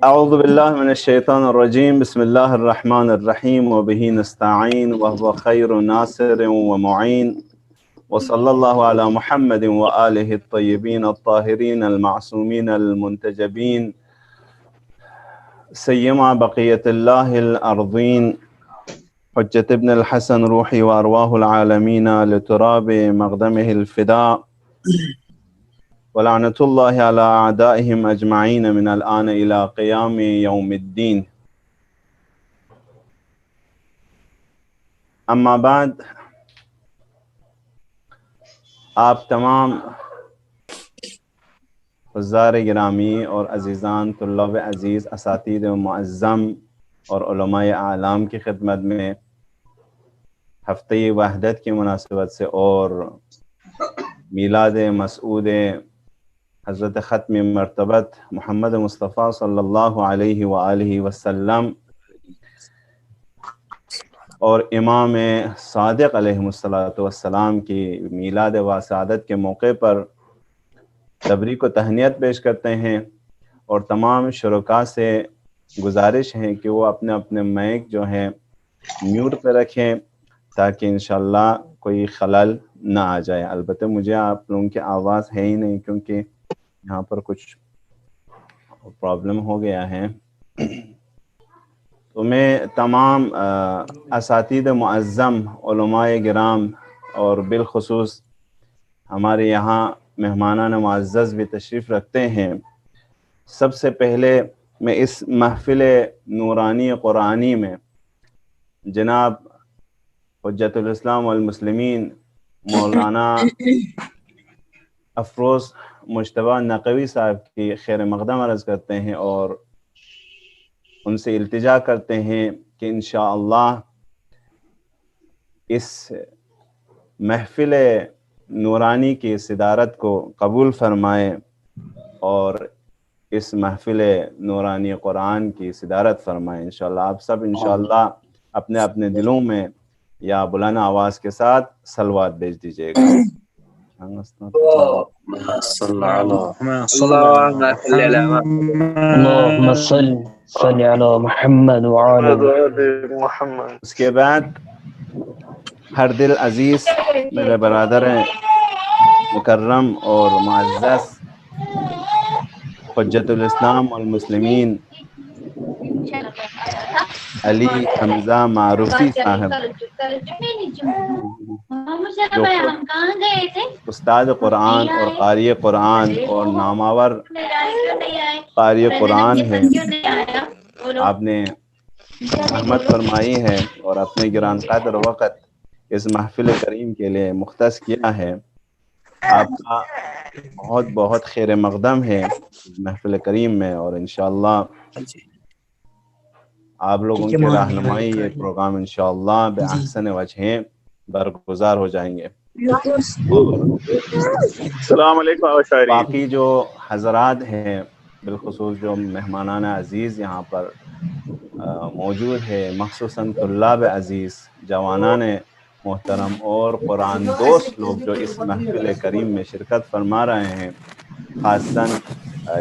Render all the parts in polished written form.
اعوذ باللہ من الشیطان الرجیم بسم اللہ الرحمن الرحیم وبہ نستعین وهو خیر ناصر ومعین وصلی اللہ علی محمد وآلہ الطیبین الطاہرین المعصومین المنتجبین سیما بقیت اللہ الارضین حجت ابن الحسن روحی وارواح العالمین لتراب مقدمہ الفداء ولعنۃ اللہ علی اعدائہم اجمعین من الآن الی قیام یوم الدین. اما بعد، آپ تمام حضار گرامی اور عزیزان، طلاب عزیز، اساتید معظم اور علماء اعلام کی خدمت میں ہفتہ وحدت کی مناسبت سے اور میلاد مسعود حضرت ختم مرتبت محمد مصطفیٰ صلی اللہ علیہ وآلہ وسلم اور امام صادق علیہ السلام کی میلاد وسعادت کے موقع پر تبریک و تہنیت پیش کرتے ہیں، اور تمام شرکاء سے گزارش ہے کہ وہ اپنے اپنے مائک جو ہیں میوٹ پہ رکھیں تاکہ انشاءاللہ کوئی خلل نہ آ جائے. البتہ مجھے آپ لوگوں کی آواز ہے ہی نہیں کیونکہ یہاں پر کچھ پرابلم ہو گیا ہے. تو میں تمام اساتید معظم، علماء گرام اور بالخصوص ہمارے یہاں مہمانان معزز بھی تشریف رکھتے ہیں، سب سے پہلے میں اس محفل نورانی قرآنی میں جناب حجت الاسلام والمسلمین مولانا افروز مجتبیٰ نقوی صاحب کی خیر مقدم عرض کرتے ہیں اور ان سے التجا کرتے ہیں کہ انشاءاللہ اس محفل نورانی کی صدارت کو قبول فرمائیں اور اس محفل نورانی قرآن کی صدارت فرمائیں. انشاءاللہ آپ سب انشاءاللہ اپنے اپنے دلوں میں یا بلند آواز کے ساتھ صلوات بھیج دیجیے گا. اللهم صل على محمد وعلى محمد. اس کے بعد ہر دل عزیز میرے برادر مکرم اور معزز حجت الاسلام والمسلمین علی حمزہ معروفی صاحب، جو استاد قرآن اور قاری قرآن اور نامور قاری قرآن ہے، آپ نے رحمت فرمائی ہے اور اپنے گران قدر وقت اس محفل کریم کے لیے مختص کیا ہے. آپ کا بہت بہت خیر مقدم ہے محفل کریم میں، اور انشاءاللہ آپ لوگوں کے رہنمائی یہ پروگرام انشاءاللہ بأحسن وجہ برگزار ہو جائیں گے. السلام علیکم. باقی جو حضرات ہیں، بالخصوص جو مہمانان عزیز یہاں پر موجود ہے، مخصوصاً طلاب عزیز، جوانان محترم اور قرآن دوست لوگ جو اس محفل کریم میں شرکت فرما رہے ہیں، خاصاً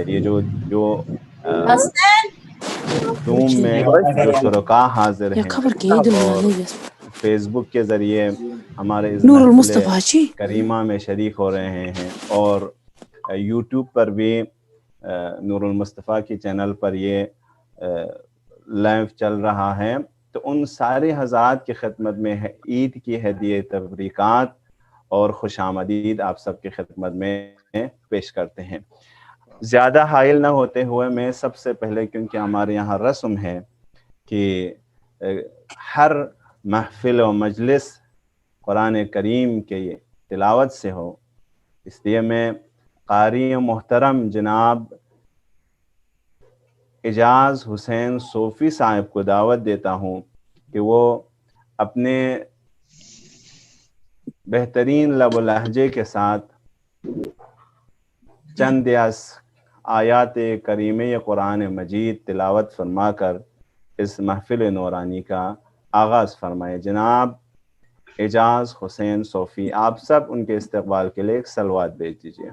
یہ جو زوم میں جو شرکاء حاضر ہیں اور فیس بک کے ذریعے ہمارے اس محفل کریمہ میں شریک ہو رہے ہیں، اور یوٹیوب پر بھی نور المصطفیٰ کی چینل پر یہ لائیو چل رہا ہے. تو ان سارے حضرات کی خدمت میں عید کی ہدیہ تبریکات اور خوش آمدید آپ سب کی خدمت میں پیش کرتے ہیں. زیادہ حائل نہ ہوتے ہوئے میں سب سے پہلے، کیونکہ ہمارے یہاں رسم ہے کہ ہر محفل و مجلس قرآن کریم کے تلاوت سے ہو، اس لیے میں قاری محترم جناب اعجاز حسین صوفی صاحب کو دعوت دیتا ہوں کہ وہ اپنے بہترین لب و لہجے کے ساتھ چند آیات کریمہ قرآن مجید تلاوت فرما کر اس محفل نورانی کا آغاز فرمائے. جناب اعجاز حسین صوفی، آپ سب ان کے استقبال کے لیے ایک صلوات بھیج دیجیے.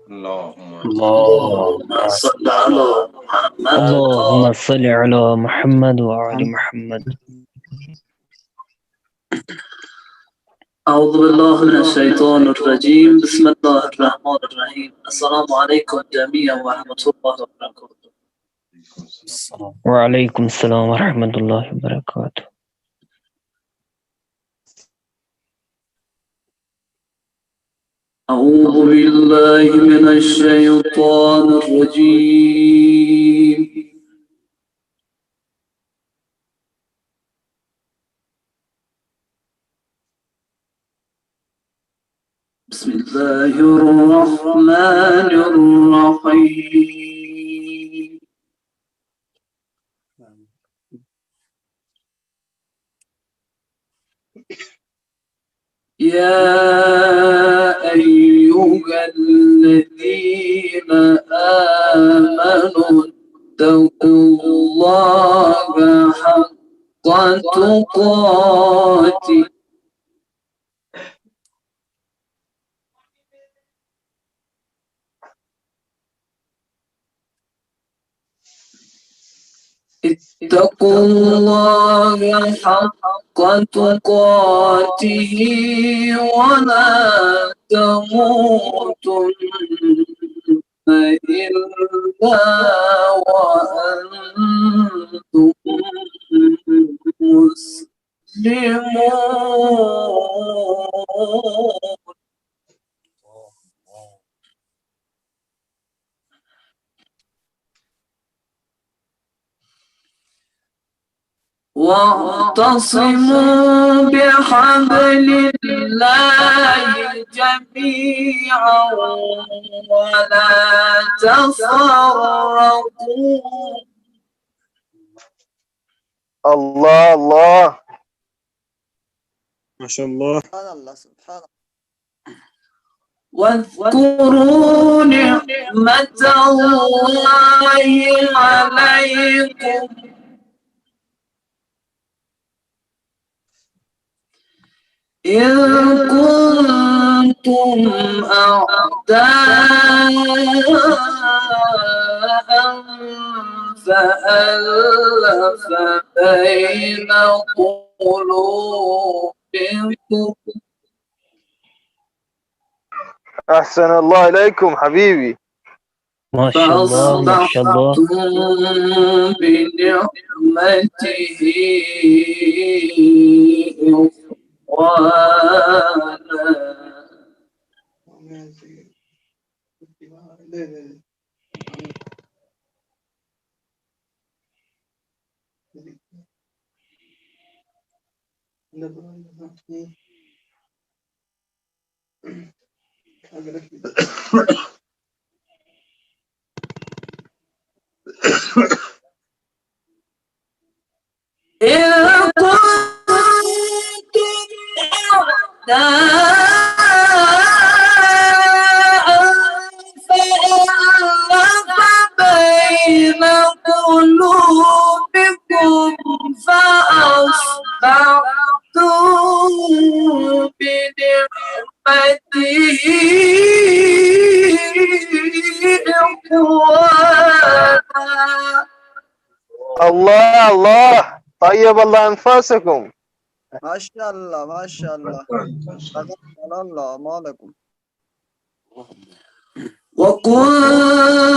اللهم صل على محمد وعلى محمد. أعوذ بالله من الشيطان الرجيم. بسم الله الرحمن الرحيم. السلام عليكم جميعا ورحمة الله وبركاته. وعليكم السلام ورحمة الله وبركاته. أعوذ بالله من الشيطان الرجيم. بسم الله الرحمن الرحيم. يا أيها الذين آمنوا اتقوا الله حق تقاته اتقوا الله حق تقاته ولا تموتن إلا وأنتم مسلمون. واعتصموا بحبل الله جميعا ولا تفرقوا. الله الله ما شاء الله. سبحان الله سبحان الله. واذكروا نعمة الله عليكم إذ كنتم أعداء فألف بين قلوبكم أحسن الله إليكم حبيبي. ما شاء الله ما شاء الله. فأصبحتم بنعمته إذ كنتم أعداء فألف بين قلوبكم فأصبحتم بنعمته إخوانا. الله الله طيب الله أنفاسكم. ما شاء الله ما شاء الله. تقبل الله أعمالكم. وكنتم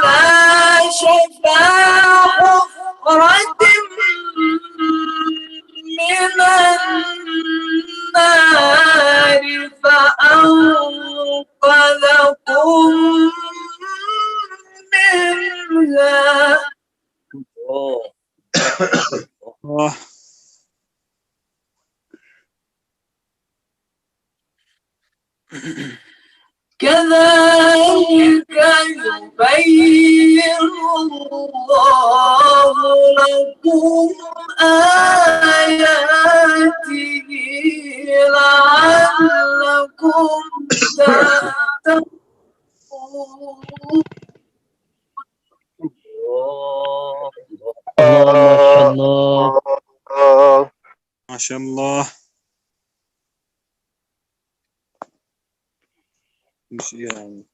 على شفا حفرة من النار فأنقذكم منها. الله. كذلك يبين الله لكم آياته لعلكم تهتدون. الله ما ما شاء الله. شاء الله. يعني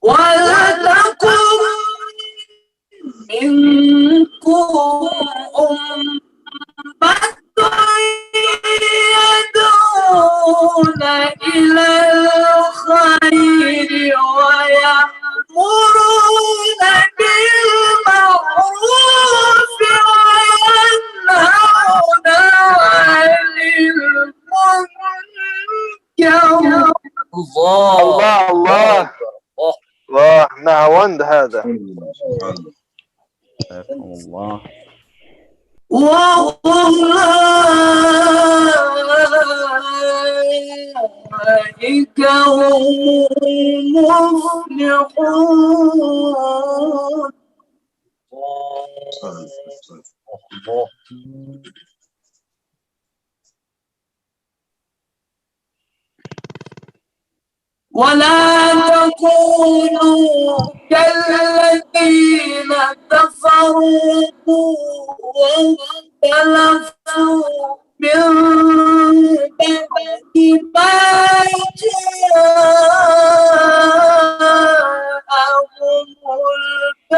ولتكن منكم أمة يدعون إلى الخير ويأمرون بالمعروف وينهون عن المنكر. الله الله الله نهاوند هذا. الله. وأولئك هم المفلحون. ولا تكونوا كالذين تفرقوا واختلفوا من بعد ما جاءهم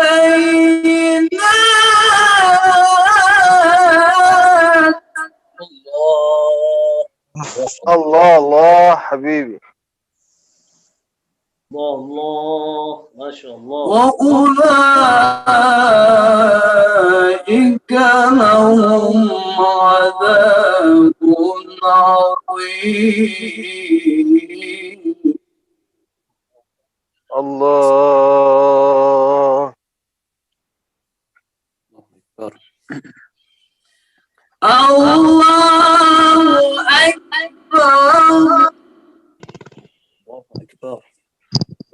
البينات. الله الله حبيبي. الله ما شاء الله. وأولئك لهم عذاب عظيم. الله. الله أكبر.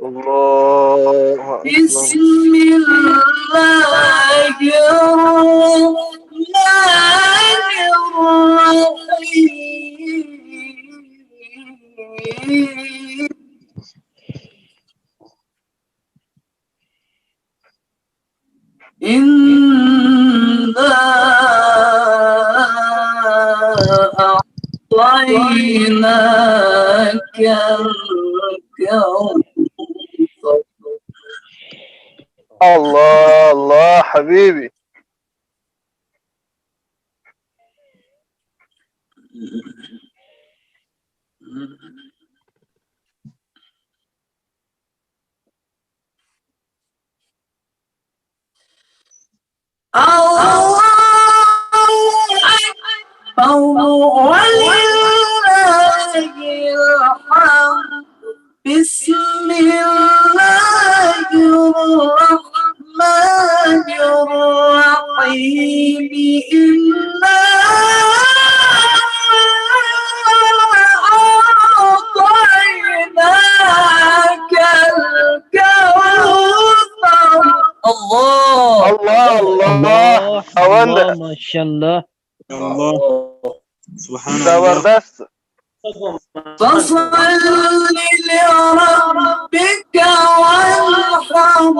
الله أكبر. بسم الله الرحمن الرحيم. إنا أعطيناك الكوثر. الله الله حبيبي. الله أكبر ولله الحمد. بسم الله الرحمن الرحيم. إنا أعطيناك الكوثر. الله الله الله الله ما شاء الله. الله سبحان الله. زبردست. فصل لربك وانحر.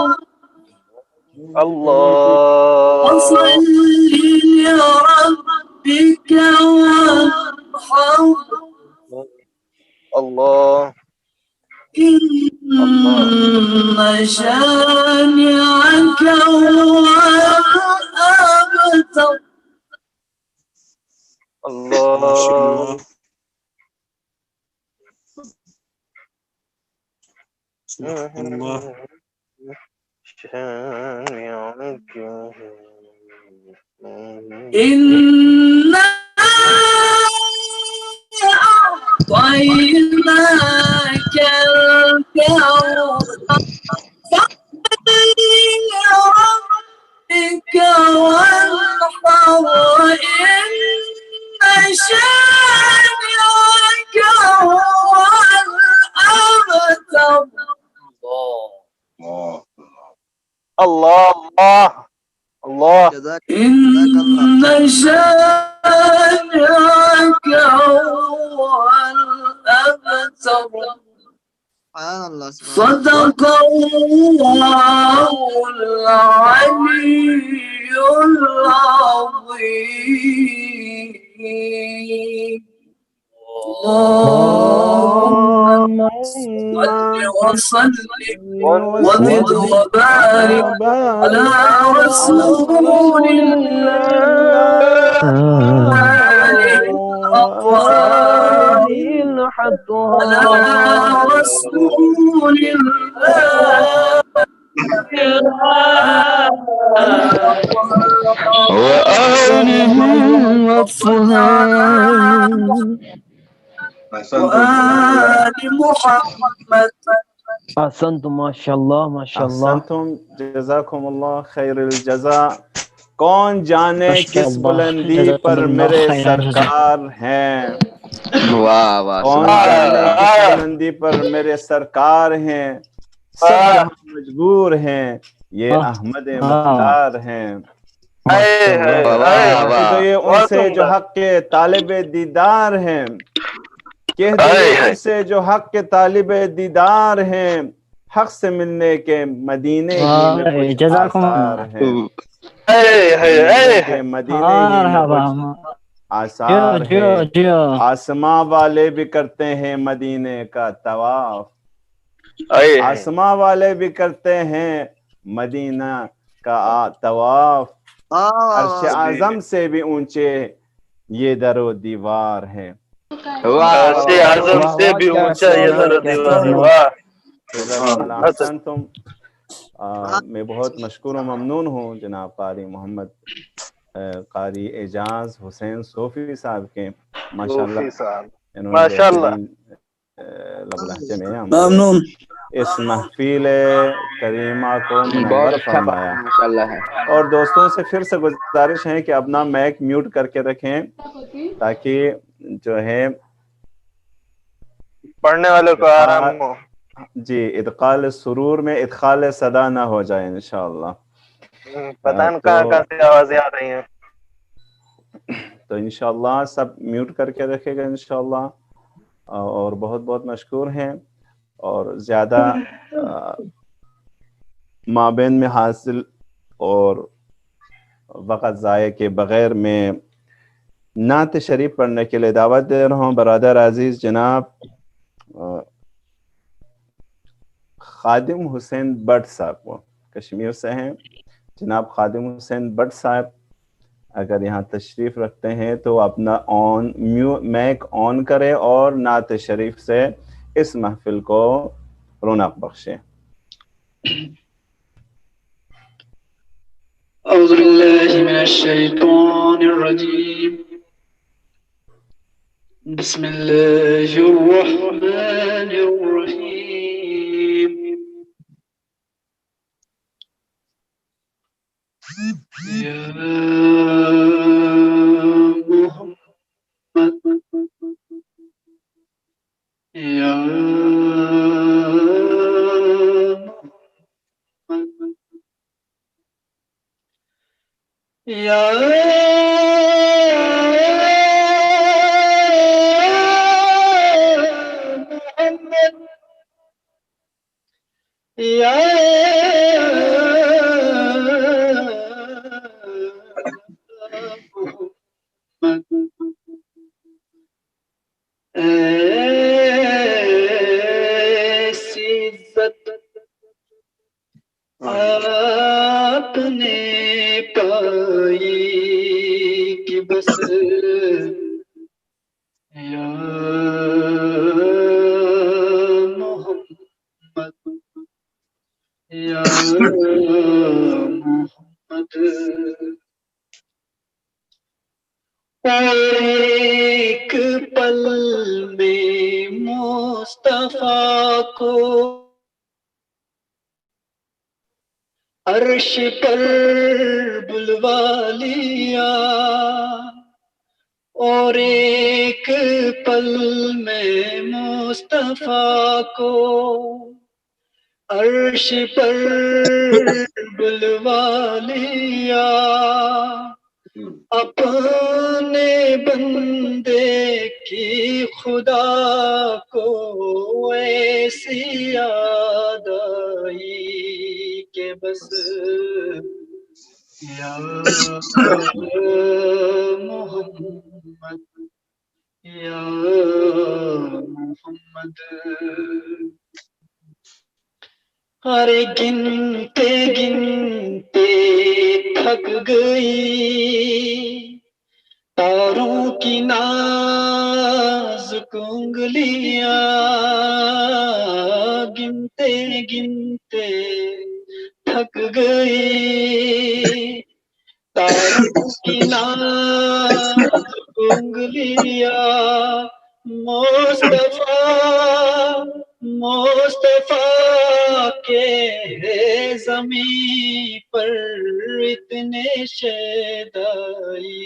الله. فصل لربك وانحر. الله. إن شانئك هو الأبتر. الله. الله إنا أعطيناك الكوثر. فصل لربك وانحر. إن شانئك هو الأبتر. الله الله الله. إن شانئك هو الأبتر. سبحان الله. صدق الله العلي العظيم. وسلم وزد وبارك على رسول الله الأطهار على رسول الله وآله الأطهار وآل محمد. أحسنتم ما شاء الله ما شاء الله. احسنتم جزاکم اللہ خیر الجزا. کون جانے کس بلندی پر میرے سرکار ہیں. واہ واہ کون جانے کس بلندی پر میرے سرکار ہیں. سب جہاں مجبور ہیں یہ احمد مختار ہیں. تو یہ ان سے جو حق کے طالب دیدار ہیں. کہہ دے ان سے جو حق کے طالب دیدار ہیں. حق سے ملنے کے مدینے ہی میں کچھ آثار ہیں. مدینے ہی میں کچھ آثار ہیں. آسماں والے بھی کرتے ہیں مدینے کا طواف. آسماں والے بھی کرتے ہیں مدینہ کا طواف. عرش اعظم سے بھی اونچے یہ در و دیوار ہیں. اعظم سے بھی اونچا یہ در و دیوار ہے. تم میں بہت مشکور و ممنون ہوں جناب قاری محمد قاری اعجاز حسین صوفی صاحب کے. ماشاءاللہ ماشاءاللہ لہجے میں ممنون. اس محفل کریمہ کو منور فرمایا. ماشاءاللہ ہے. اور دوستوں سے پھر سے گزارش ہے کہ اپنا میک میوٹ کر کے رکھیں تاکہ جو ہے پڑھنے والے کو آرام ہو. جی ادخال سرور میں ادخال صدا نہ ہو جائے انشاءاللہ. پتہ نہیں کہاں سے آوازیں آ رہی ہیں. تو انشاءاللہ سب میوٹ کر کے رکھے گا انشاءاللہ. اور بہت بہت مشکور ہیں. اور زیادہ مابین میں حاصل اور وقت ضائع کے بغیر میں نعت شریف پڑھنے کے لیے دعوت دے رہا ہوں برادر عزیز جناب خادم حسین بٹ صاحب کو. کشمیر سے ہیں جناب خادم حسین بٹ صاحب. اگر یہاں تشریف رکھتے ہیں تو اپنا میک آن کرے اور نعت شریف سے اس محفل کو رونق بخشے. أعوذ بالله من الشيطان الرجيم. بسم الله الرحمن الرحيم. يا محمد يا محمد يا محمد يا ایسی عزت آپ نے پائی کہ بس یا محمد یا محمد. اور ایک پل میں مصطفیٰ کو عرش پر بلوا لیا. اور ایک پل میں مصطفیٰ کو عرش پر بلوا لیا. اپنے بندے کی خدا کو ایسی یاد آئی کہ بس یا محمد یا محمد. ارے گنتے گنتے تھک گئی تاروں کی نازک انگلیاں، گنتے گنتے تھک گئی تاروں کی نازک انگلیاں، مصطفیٰ مصطفیٰ کے زمین پر اتنے شیدائی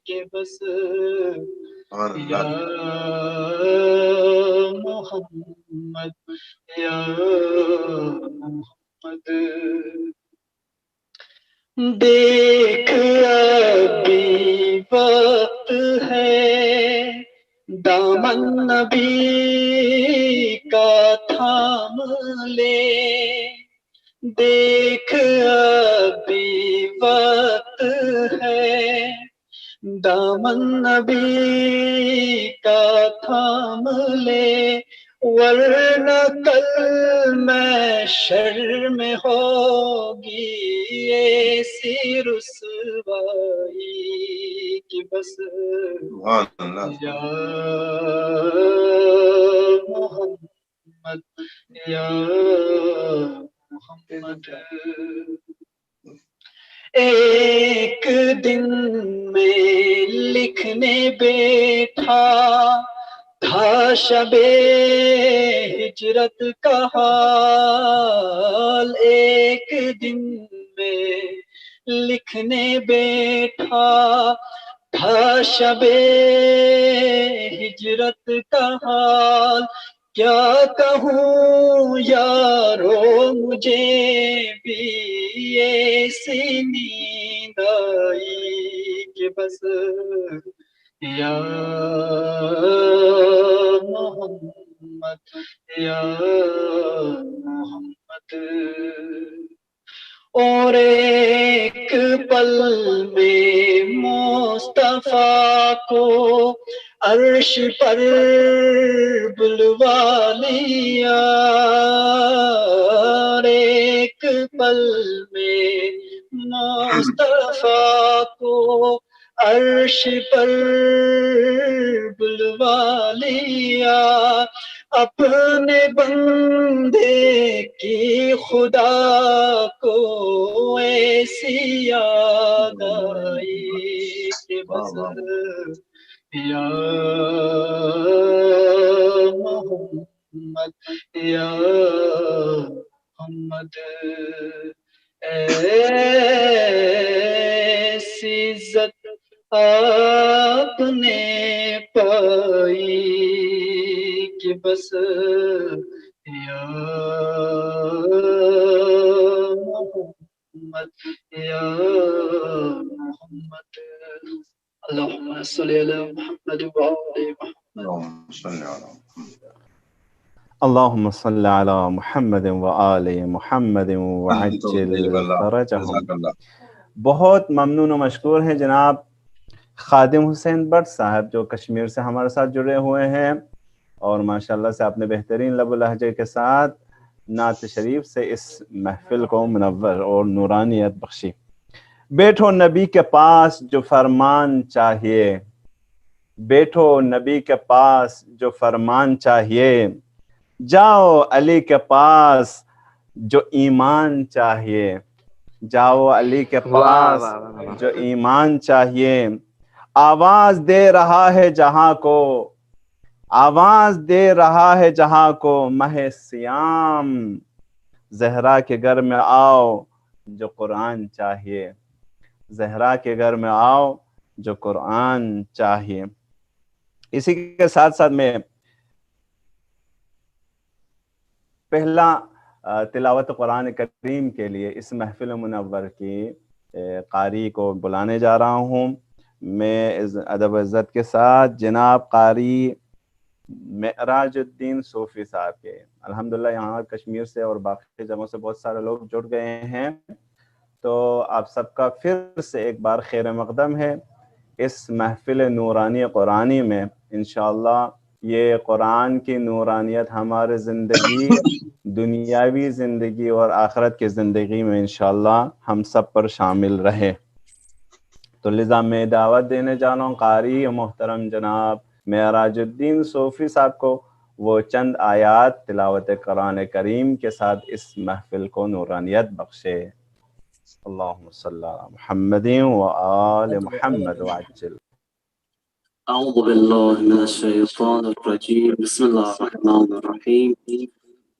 کہ بس یا محمد یا محمد، دیکھ ابھی وقت ہے دامن نبی کا تھام لے، دیکھ ابھی وقت ہے دامن نبی کا تھام لے، ورنہ کل محشر میں ہوگی ایسی رسوائی کہ بس یا محمد یا محمد۔ ایک دن میں لکھنے بیٹھا تھا شب ہجرت کا حال، ایک دن میں لکھنے بیٹھا تھا شب ہجرت کا حال، کیا کہوں یارو مجھے بھی ایسی نیند آئی کہ بس یا محمد یا محمد، اور ایک پل میں مصطفیٰ کو عرش پر بلوا لیا، ایک پل میں مصطفیٰ کو عرش پر بلوا لیا، اپنے بندے کی خدا کو ایسی یاد آئی کہ بس یا محمد یا محمد، ایسی عزت آپ نے پائی کہ بس یا محمد یا محمد، اللہم صلی علی محمد وآل محمد، اللهم صل على محمد وآل محمد وعجل فرجهم۔ بہت ممنون و مشکور ہیں جناب خادم حسین بٹ صاحب جو کشمیر سے ہمارے ساتھ جڑے ہوئے ہیں، اور ماشاءاللہ سے آپ نے بہترین لب و لہجے کے ساتھ نعت شریف سے اس محفل کو منور اور نورانیت بخشی۔ بیٹھو نبی کے پاس جو فرمان چاہیے، بیٹھو نبی کے پاس جو فرمان چاہیے، جاؤ علی کے پاس جو ایمان چاہیے، جاؤ علی کے پاس جو ایمان چاہیے، آواز دے رہا ہے جہاں کو، آواز دے رہا ہے جہاں کو ماہ سیام، زہرا کے گھر میں آؤ جو قرآن چاہیے، زہرا کے گھر میں آؤ جو قرآن چاہیے۔ اسی کے ساتھ ساتھ میں پہلا تلاوت قرآن کریم کے لیے اس محفل منور کی قاری کو بلانے جا رہا ہوں۔ میں ادب و عزت کے ساتھ جناب قاری معراج الدین صوفی صاحب کے، الحمدللہ یہاں کشمیر سے اور باقی جگہوں سے بہت سارے لوگ جڑ گئے ہیں، تو آپ سب کا پھر سے ایک بار خیر مقدم ہے اس محفل نورانی قرآنی میں۔ انشاءاللہ یہ قرآن کی نورانیت ہمارے زندگی، دنیاوی زندگی اور آخرت کی زندگی میں انشاءاللہ ہم سب پر شامل رہے۔ تو لذا میں دعوت دینے جا رہا ہوں قاری محترم جناب معراج الدین صوفی صاحب کو، وہ چند آیات تلاوت قرآن کریم کے ساتھ اس محفل کو نورانیت بخشے۔ اللہم صلی علی محمد وآل محمد وعجل۔ أعوذ بالله من الشيطان الرجيم بسم الله الرحمن الرحيم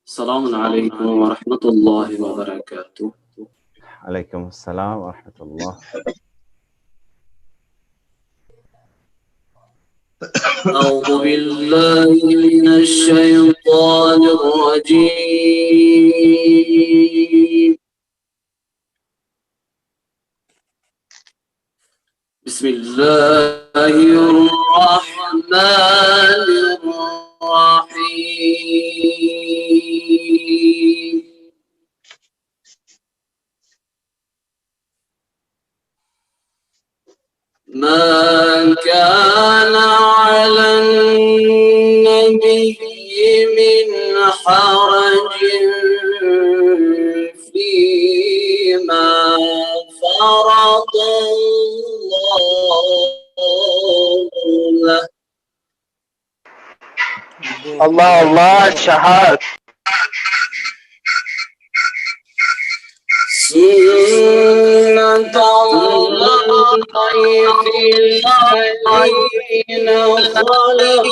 السلام عليكم ورحمة الله وبركاته۔ علیکم السلام ورحمۃ اللہ۔ أعوذ بالله من الشيطان الرجيم بسم الله الرحمن الرحيم ما كان على النبي من حرج فيما فرض له الله الله شهاد سنة الله في الذين الله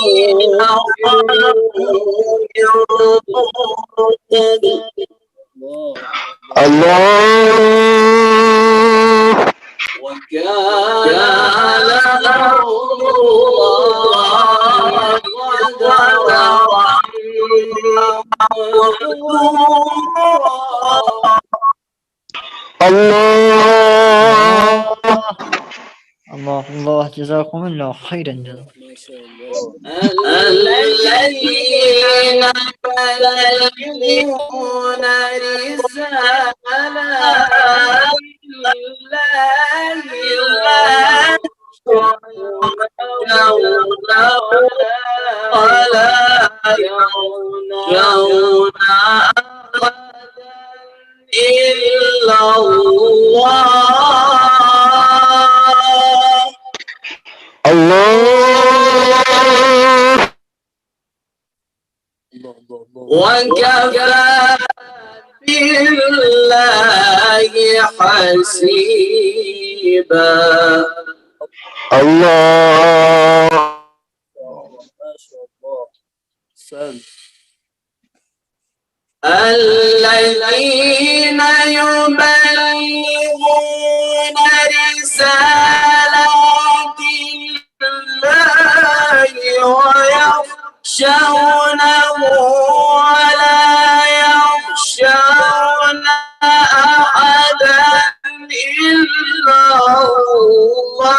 وكان الله قدرا الله الله جزاكم الله خيرا جزاكم. الذين يبلغون رسالات الله ولا يرون إلا الله وكفى بالله حسيبا الله ما شاء الله. سلام. الذين يبلغون رسالات الله ويخشونه ولا يخشون أحدا إلا الله.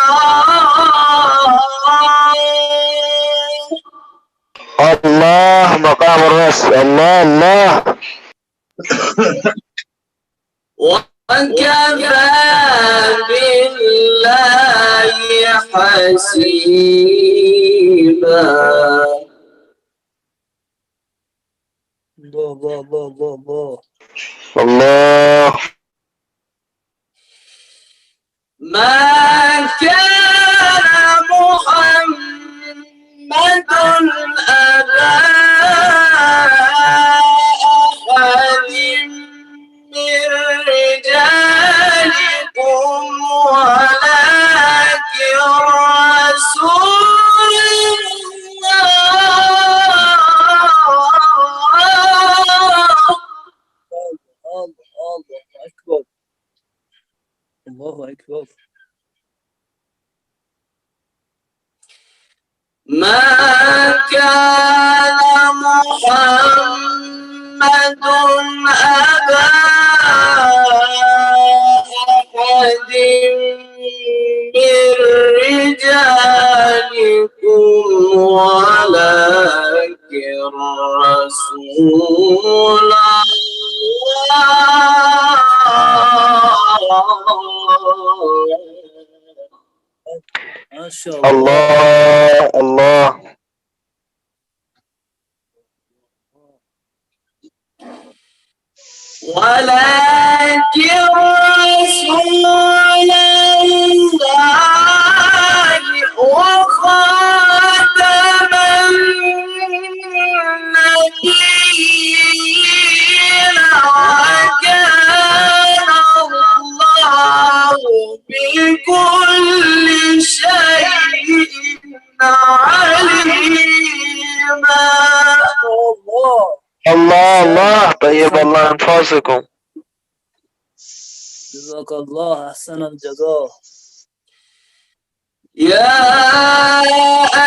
الله مقام الرأس الله الله وكفى بالله حسيبا. الله الله الله الله الله. الله ما كان محمد أبا أحد من رجالكم ولكن رسول الله أكبر. الله أكبر. ما كان محمد أبا أحد من رجالكم ولكن رسول الله. ما شاء الله. الله الله ولكن رسول الله وخاتم النبيين وكان الله بكل شيء عليما. الله الله طيب الله أنفاسكم. جزاك الله أحسن الجزاء. يا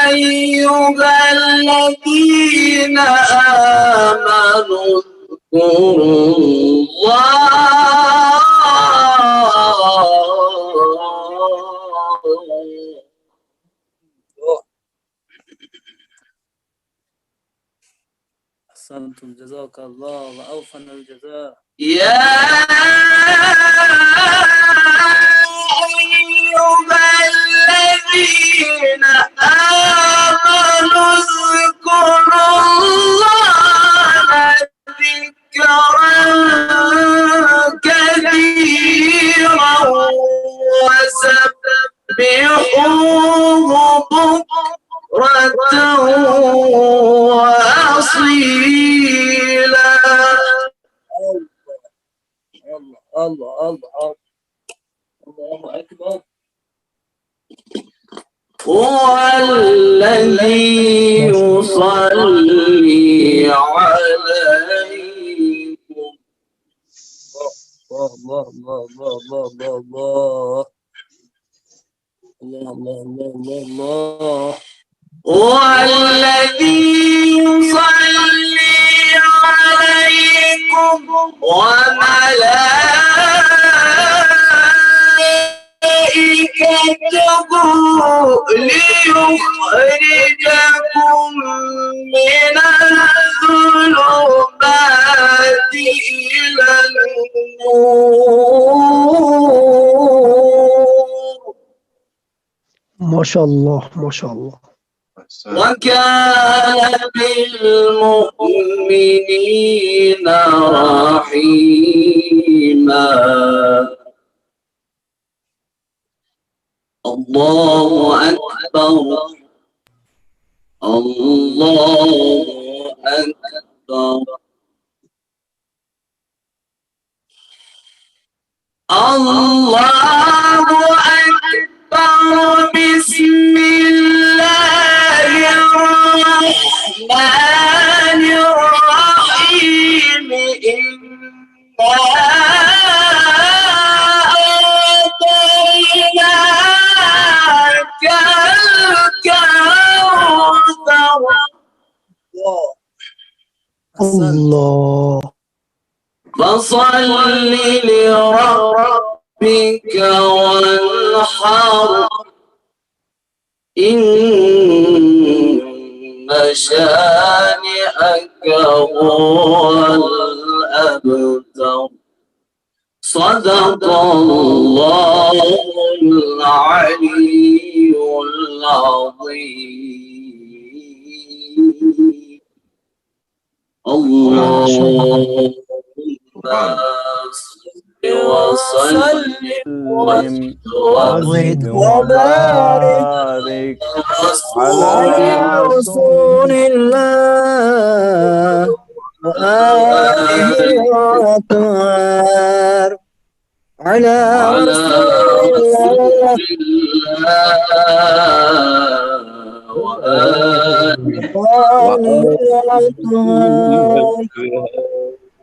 أيها الذين آمنوا اذكروا الله. أحسنتم جزاك الله وأوفنا الجزاء. يا أيها الذين آمنوا اذكروا الله ذكرا كثيرا وسبحوه بكرة وأصيلا. الله الله الله أكبر. هو الذي يصلي عليكم. الله الله الله الله الله الله الله الله الله. هو الذي يصلي عليكم وملائكته ليخرجكم من الظلمات إلى النور. ما شاء الله ما شاء الله. وكان بالمؤمنين رحيما. الله أكبر الله أكبر الله أكبر. بسم الله الرحمن الرحيم. إنا أعطيناك الكوثر. الله. فصل لربك وانحر إن شانئك هو الأبتر. صدق الله العلي العظيم. اللهم وسلم وزد وبارك على رسول الله وآله وأطهار على رسول الله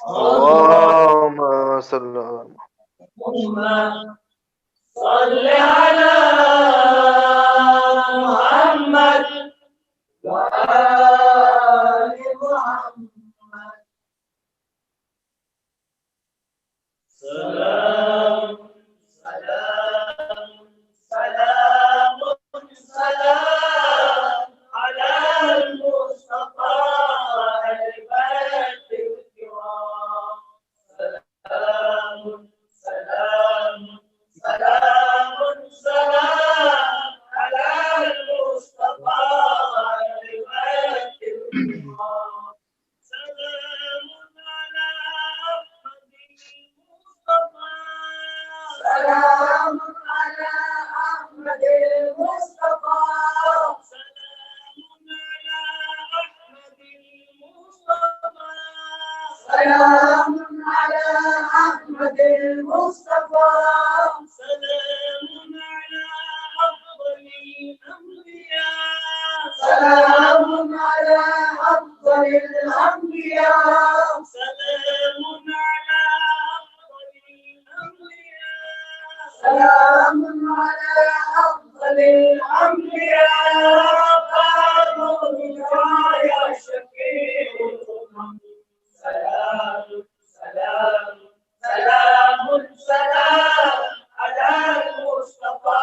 اللهم صل على محمد وآل محمد। سلام سلام سلام سلام على المصطفى البيت الكرام. سلام سلام سلام سلام على المصطفى البيت الكرام. سلام على أحمد المصطفى. سلام على أحمد المصطفى. سلام على أحمد المصطفى. سلام سلام على أفضل الأنبياء سلام على أفضل الأنبياء سلام على أفضل الأنبياء قالوا يا شفيع الأمم سلام سلام سلام سلام على المصطفى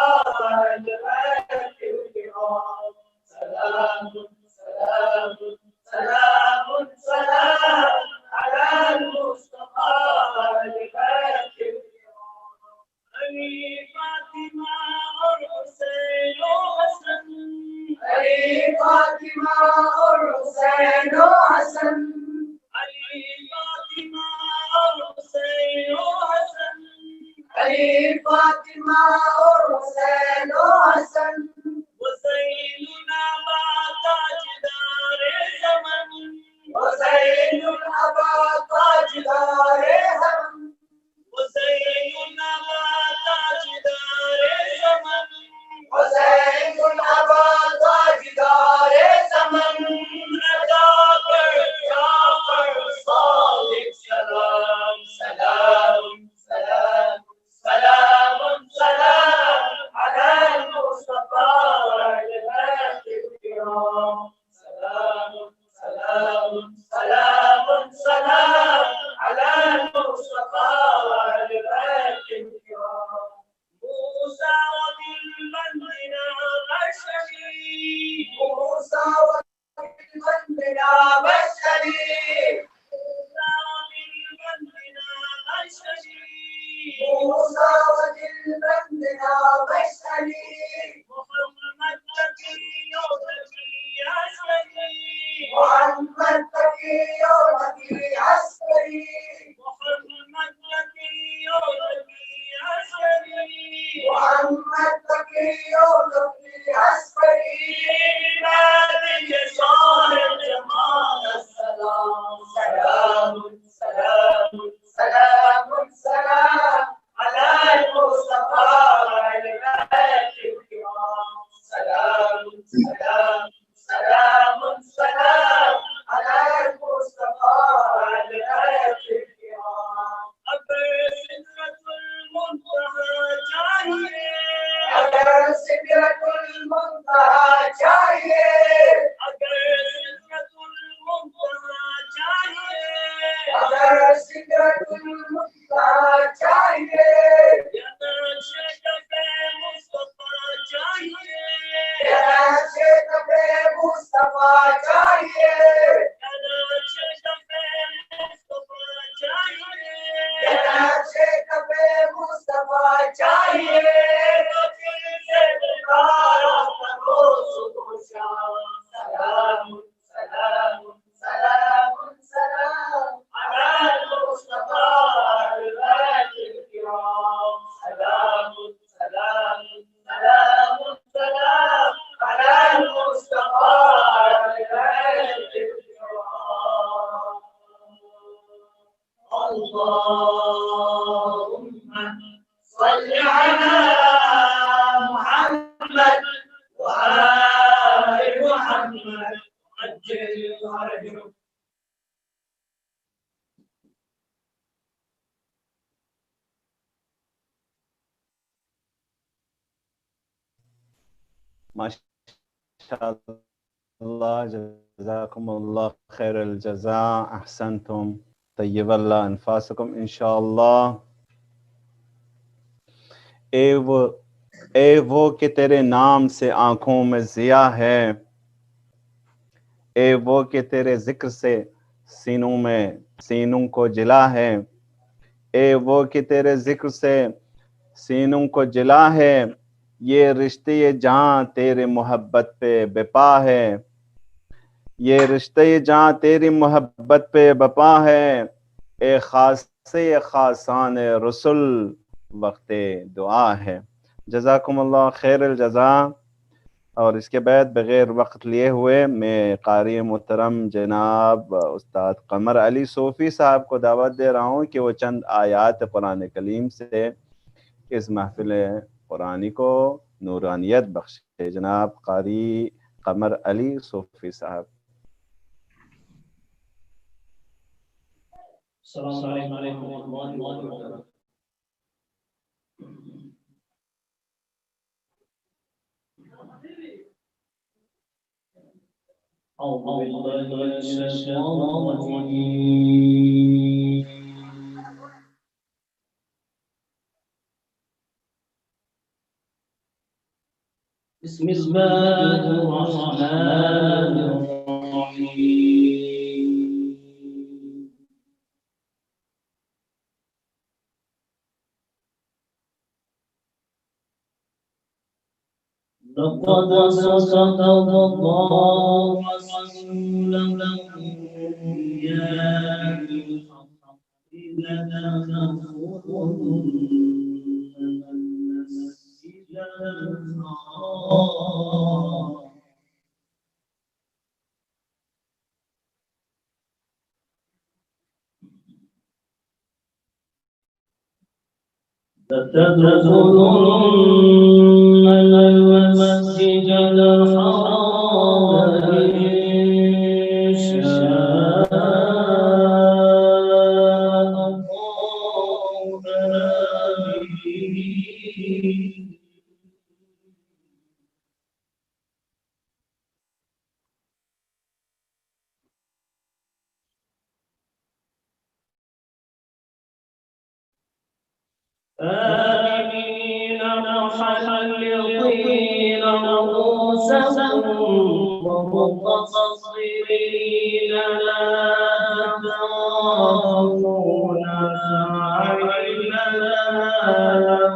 الغالي الكرام سلام سلام سلام سلام على المصطفى الغالي الكرام علي فاطمة والحسين وحسن علي فاطمة والحسين وحسن علي فاطمة والحسين وحسن علي فاطمة والحسين وحسن وزيننا ما تاجدار زمن وزين الأبا تاجدار زمن وزيننا ما تاجدار زمن وزين الأبا تاجدار زمن رداكر جعفر صادق سلام سلام سلام سلام سلام على المصطفى الغالي الكرام سلام سلام سلام سلام على المصطفى الغالي الكرام موسى وبالمنزل بشري موسى وبالمنزل بشري موسى وبالمنزل بشري محمد تقي وتقي عسكري محمد تقي وتقي عسكري محمد تقي وتقي عسكري محمد تقي وتقي عسكري نادي صاحب جمال السلام سلام سلام سلام سلام على المصطفى الغالي الكرام سلام سلام سلام سلام على المصطفى الغالي الكرام أبر سدرة المنتهى جاهية أبر سدرة المنتهى جاهية أبر سدرة المنتهى جاهية أبر سدرة المنتهى جاهية يا ناشد مصطفى جاهية يا ناشد مصطفى جاهية يا ناشد مصطفى جاهية يا ناشد مصطفى جاهية سلام سلام سلام سلام على المصطفى الغالي الكرام سلام سلام سلام سلام على المصطفى الغالي الكرام اللهم صل على محمد وآل محمد عجل فرجهم ماشاءاللہ جزاکم اللہ خیر الجزاء احسنتم طیب اللہ انفاسکم انشاءاللہ اے وہ کہ تیرے نام سے آنکھوں میں ضیاء ہے اے وہ کہ تیرے ذکر سے سینوں کو جلا ہے اے وہ کہ تیرے ذکر سے سینوں کو جلا ہے یہ رشتے جہاں تیرے محبت پہ بپا ہے یہ رشتے جہاں تیری محبت پہ بپا ہے اے خاصان رسول وقت دعا ہے جزاکم اللہ خیر الجزاء اور اس کے بعد بغیر وقت لیے ہوئے میں قاری محترم جناب استاد قمر علی صوفی صاحب کو دعوت دے رہا ہوں کہ وہ چند آیات قرآن کریم سے اس محفل قرآنی کو نورانیت بخشے. جناب قاری قمر علی صوفی صاحب. السلام علیکم ورحمۃ اللہ وبرکاتہ. أعوذ بالله من الشيطان الرجيم. بسم الله الرحمن الرحيم. لقد صدق الله رسوله الرؤيا بالحق لتدخلن المسجد الحرام لتدخلن المسجد الحرام إن شاء الله آمين. آمين محلقين رؤوسهم ومقصرين لا تخافون فعلم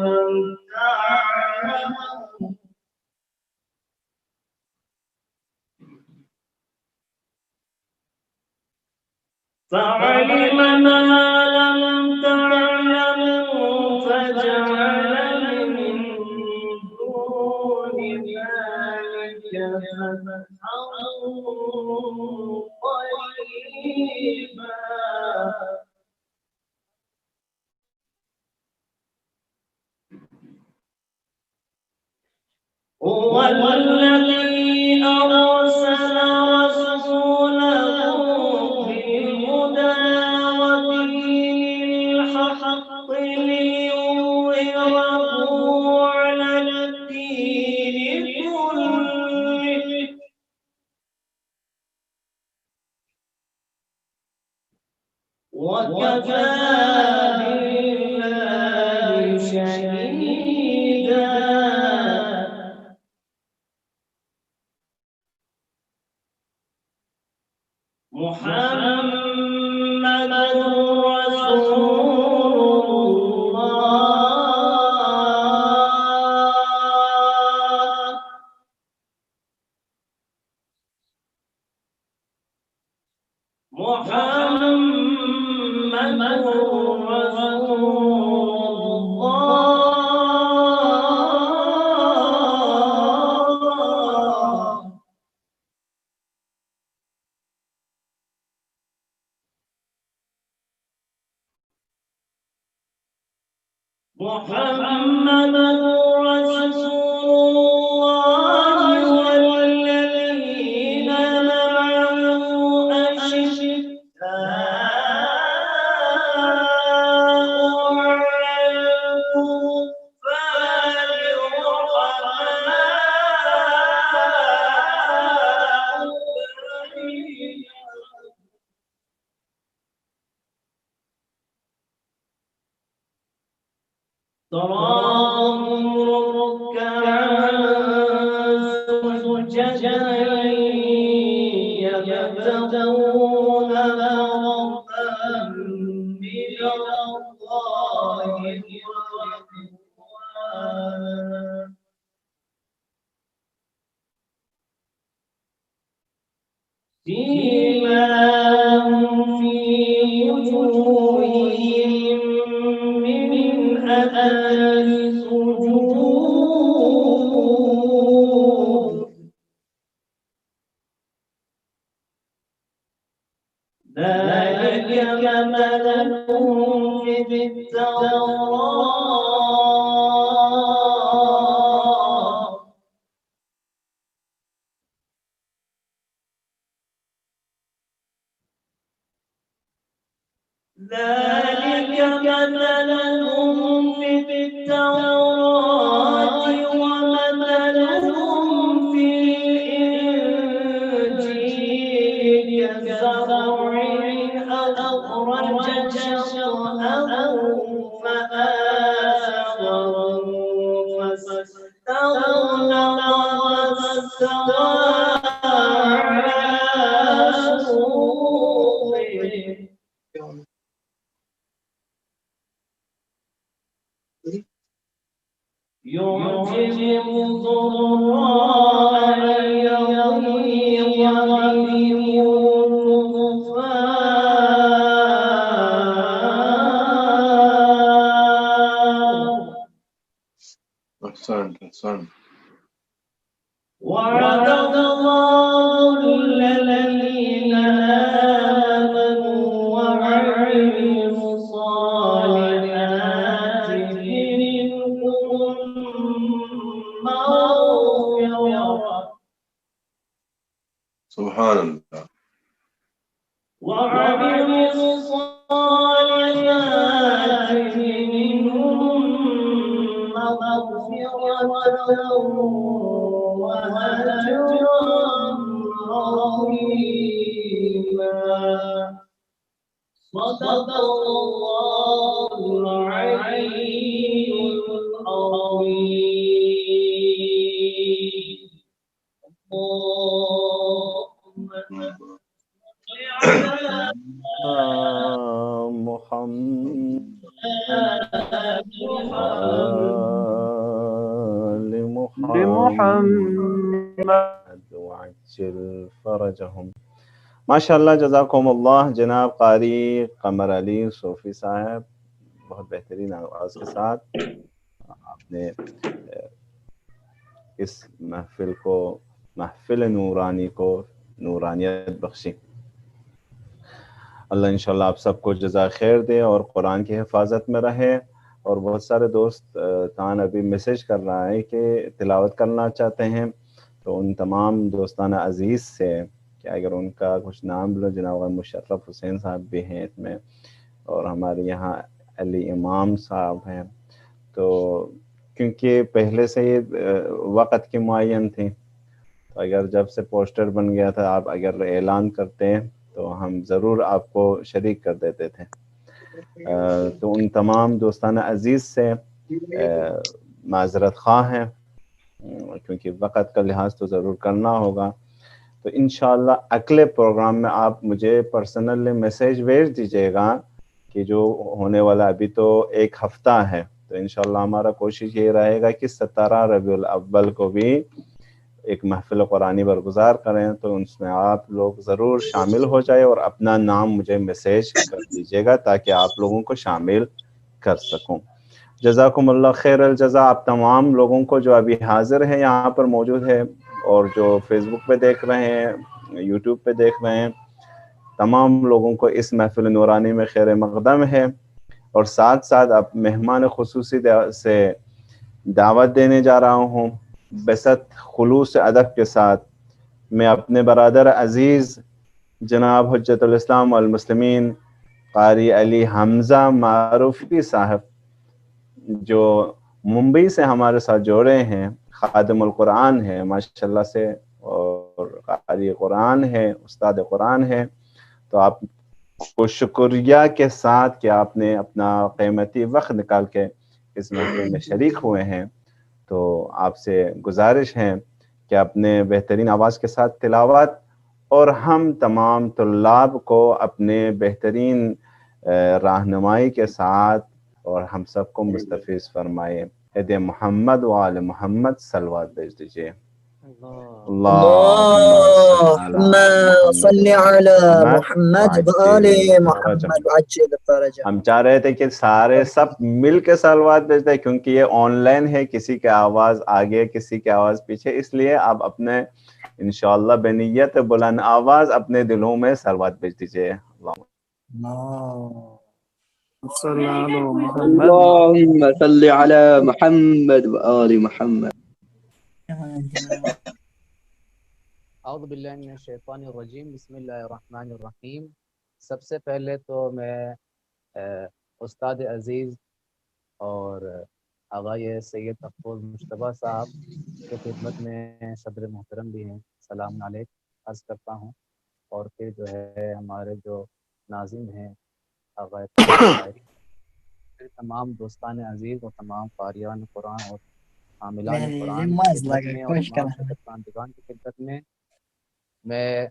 من تعلمون فعلم ما لم تعلموا فجعل من دون ذلك فتحا قريبا. هو الذي أرسل رسوله بالهدى ودين الحق ليظهره على الدين كله وكفى بالله شهيدا. محمد رسول الله محمد رسول الله محمد رسول الله والذين معه أشداء على الكفار رحماء بينهم تراهم ركعا سجدا يبتغون فضلا من الله ورضوانا سيماهم في وجوههم من أثر السجود ذلك مثلهم في التوراة ذلك مثلهم في التوراة ومثلهم في الإنجيل كزرع أخرج شطأه فآزره فاستغلظ فاستوى على سوقه يعجب الضراء ليغيظ بهم الكفار. أحسنت. وعد الله الذين آمنوا وعملوا الصالحات منهم مغفرة. سبحان الله. وعملوا الصالحات منهم مغفرة وأجرا عظيما. صدق الله العلي العظيم. اللهم محمد آل محمد وعجل فرجهم. ماشاءاللہ جزاکم اللہ. جناب قاری قمر علی صوفی صاحب بہت بہترین آواز کے ساتھ آپ نے اس محفل نورانی کو نورانیت بخشی. اللہ انشاءاللہ آپ سب کو جزا خیر دے اور قرآن کی حفاظت میں رہے. اور بہت سارے دوست تان ابھی میسیج کر رہا ہے کہ تلاوت کرنا چاہتے ہیں، تو ان تمام دوستانہ عزیز سے کہ اگر ان کا کچھ نام لو. جناب مشرف حسین صاحب بھی ہیں اس میں، اور ہمارے یہاں علی امام صاحب ہیں. تو کیونکہ پہلے سے یہ وقت کی معین تھی، تو اگر جب سے پوسٹر بن گیا تھا آپ اگر اعلان کرتے ہیں تو ہم ضرور آپ کو شریک کر دیتے تھے. تو ان تمام دوستانہ عزیز سے معذرت خواہ ہیں، کیونکہ وقت کا لحاظ تو ضرور کرنا ہوگا. تو انشاءاللہ اگلے پروگرام میں آپ مجھے پرسنل میسیج بھیج دیجیے گا کہ جو ہونے والا ابھی تو ایک ہفتہ ہے، تو انشاءاللہ ہمارا کوشش یہ رہے گا کہ 17 ربیع الاول کو بھی ایک محفل قرآنی برگزار کریں. تو اس میں آپ لوگ ضرور شامل ہو جائے اور اپنا نام مجھے میسیج کر دیجیے گا تاکہ آپ لوگوں کو شامل کر سکوں. جزاکم اللہ خیر الجزا. آپ تمام لوگوں کو جو ابھی حاضر ہیں یہاں پر موجود ہے اور جو فیس بک پہ دیکھ رہے ہیں، یوٹیوب پہ دیکھ رہے ہیں، تمام لوگوں کو اس محفل نورانی میں خیر مقدم ہے. اور ساتھ ساتھ اب مہمان خصوصی سے دعوت دینے جا رہا ہوں. بسط خلوص ادب کے ساتھ میں اپنے برادر عزیز جناب حجت الاسلام والمسلمین قاری علی حمزہ معروفی صاحب، جو ممبئی سے ہمارے ساتھ جوڑے ہیں، خادم القرآن ہے ماشاءاللہ سے، اور قاری قرآن ہے، استاد قرآن ہے. تو آپ کو شکریہ کے ساتھ کہ آپ نے اپنا قیمتی وقت نکال کے اس محفل میں شریک ہوئے ہیں. تو آپ سے گزارش ہے کہ اپنے بہترین آواز کے ساتھ تلاوت اور ہم تمام طلاب کو اپنے بہترین رہنمائی کے ساتھ اور ہم سب کو مستفیض فرمائے. عید محمد و آل محمد صلوات بھیج دیجیے. اللهم صل على محمد وآل محمد وعجل فرجه. ہم چاہ رہے تھے کہ سارے سب مل کے صلوات بھیجتے ہیں، کیونکہ یہ آن لائن ہے، کسی کی آواز آگے کسی کی آواز پیچھے، اس لیے آپ اپنے انشاءاللہ بنیت بلند آواز اپنے دلوں میں صلوات بھیج دیجیے. اللهم صل على محمد وآل محمد. اعوذ باللہ من الشیطان الرجیم. بسم اللہ الرحمن الرحیم. سب سے پہلے تو میں استاد عزیز اور آغائے سید افروز مشتبہ صاحب کے خدمت میں صدر محترم بھی ہیں، سلام علیکم عرض کرتا ہوں. اور پھر جو ہے ہمارے جو ناظرین ہیں آغائے صاحب، پھر تمام دوستان عزیز اور تمام قاریان قرآن اور حاملان قرآن کی خدمت میں اور تمام شرکت کنندگان کی خدمت میں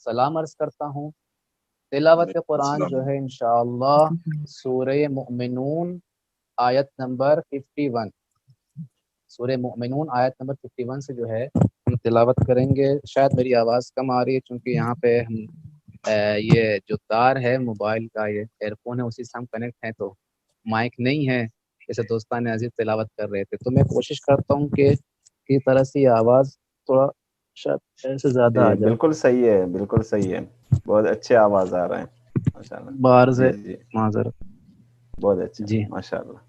سلام عرض کرتا ہوں. تلاوت قرآن جو ہے انشاءاللہ سورہ مؤمنون آیت نمبر 51، سورہ مؤمنون آیت نمبر 51 سے جو ہے ہم تلاوت کریں گے. شاید میری آواز کم آ رہی ہے چونکہ یہاں پہ ہم یہ جو تار ہے موبائل کا، یہ ایئر فون ہے، اسی سے ہم کنیکٹ ہیں تو مائک نہیں ہے جیسے دوستان عزیز تلاوت کر رہے تھے. تو میں کوشش کرتا ہوں کہ اس طرح سے آواز تھوڑا شاید ایسے زیادہ آ جائے. بالکل صحیح ہے، بالکل صحیح ہے، بہت اچھے آواز آ رہے ہیں ماشاءاللہ. باہر سے جی معذرت. بہت اچھا جی ماشاءاللہ.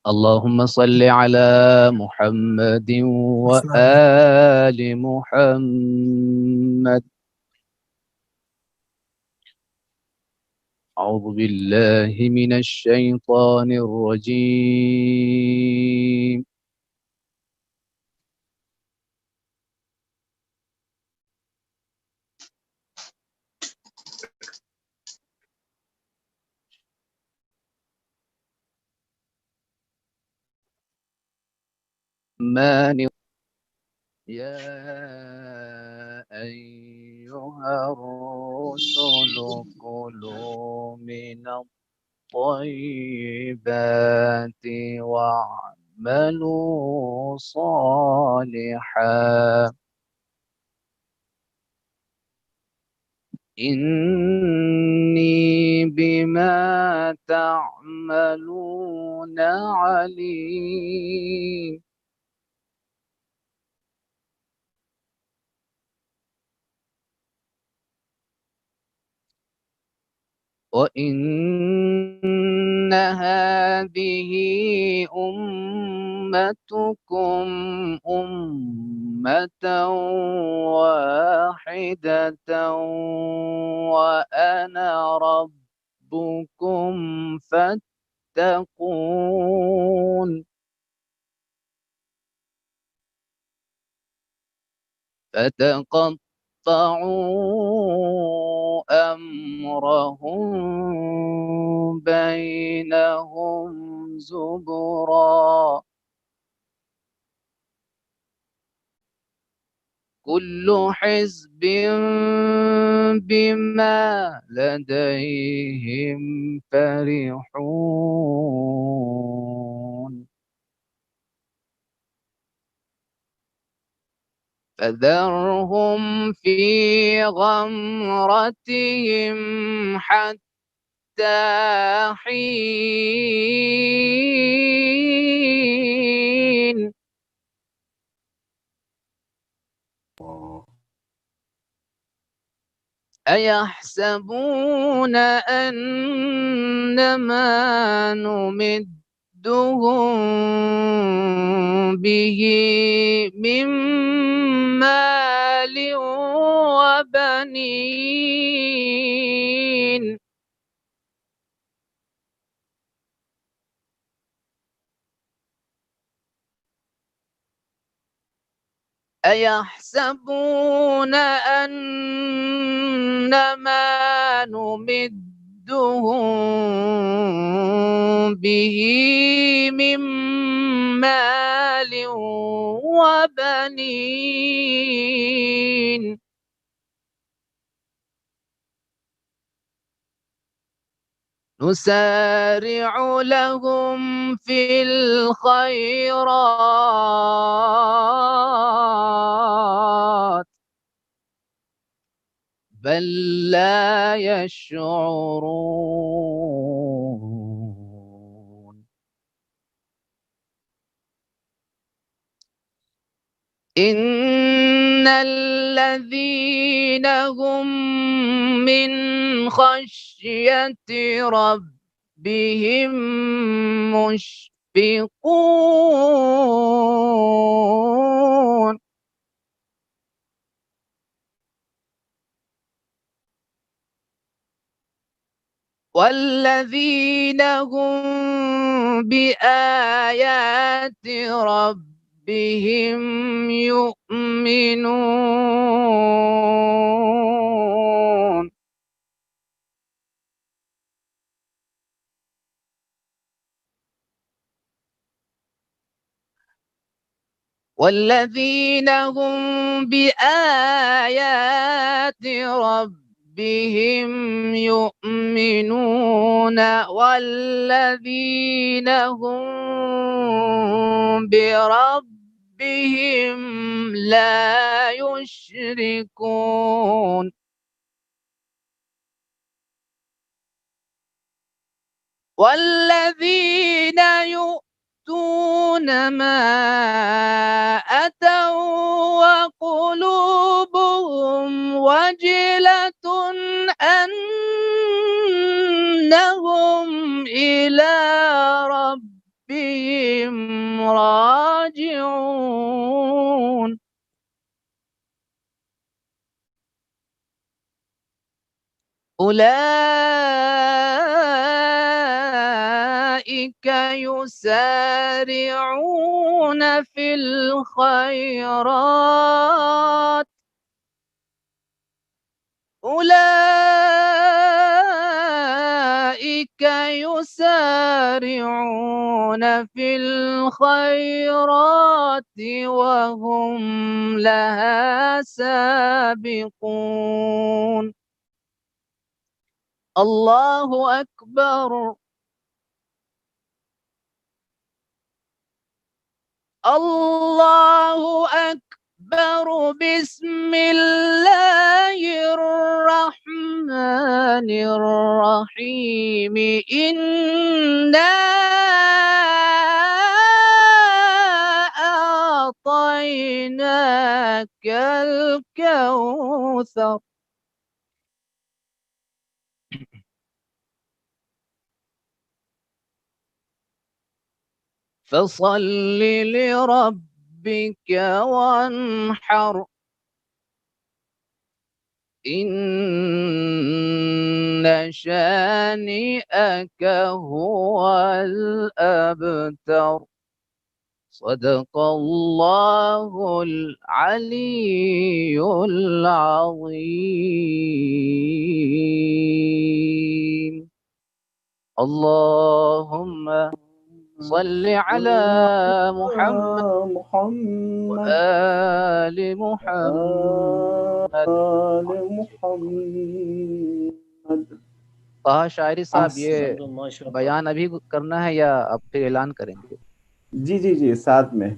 اللهم صل على محمد وآل محمد. أعوذ بالله من الشيطان الرجيم. يا أيها الرسل كلوا من الطيبات واعملوا صالحا إني بما تعملون عليم. وإن هذه أمتكم أمة واحدة وأنا ربكم فاتقون. فتقطعوا أمرهم بينهم زبرا كل حزب بما لديهم فرحون. فذرهم في غمرتهم حتى حين. أيحسبون أنما نمدهم به من مال وبنين أيحسبون أنما نمدهم به من مال وبنين نسارع لهم في الخيرات بل لا يشعرون. إن الذين هم من خشية ربهم مشفقون. والذين هم بآيات ربهم يؤمنون والذين هم بآيات ربهم يؤمنون والذين هم بربهم لا يشركون والذين يؤتون ما أتوا وقلوبهم وجلة أنهم إلى ربهم راجعون أولئك يسارعون في الخيرات أولئك يسارعون في الخيرات وهم لها سابقون الله أكبر الله أكبر بسم الله الرحمن الرحيم إنا أعطيناك الكوثر فصل لربك وانحر إن شانئك هو الأبتر صدق الله العلي العظيم اللهم صل على محمد وآل محمد طه شاعری صاحب یہ بیان ابھی کرنا ہے یا اب پھر اعلان کریں گے؟ جی ساتھ میں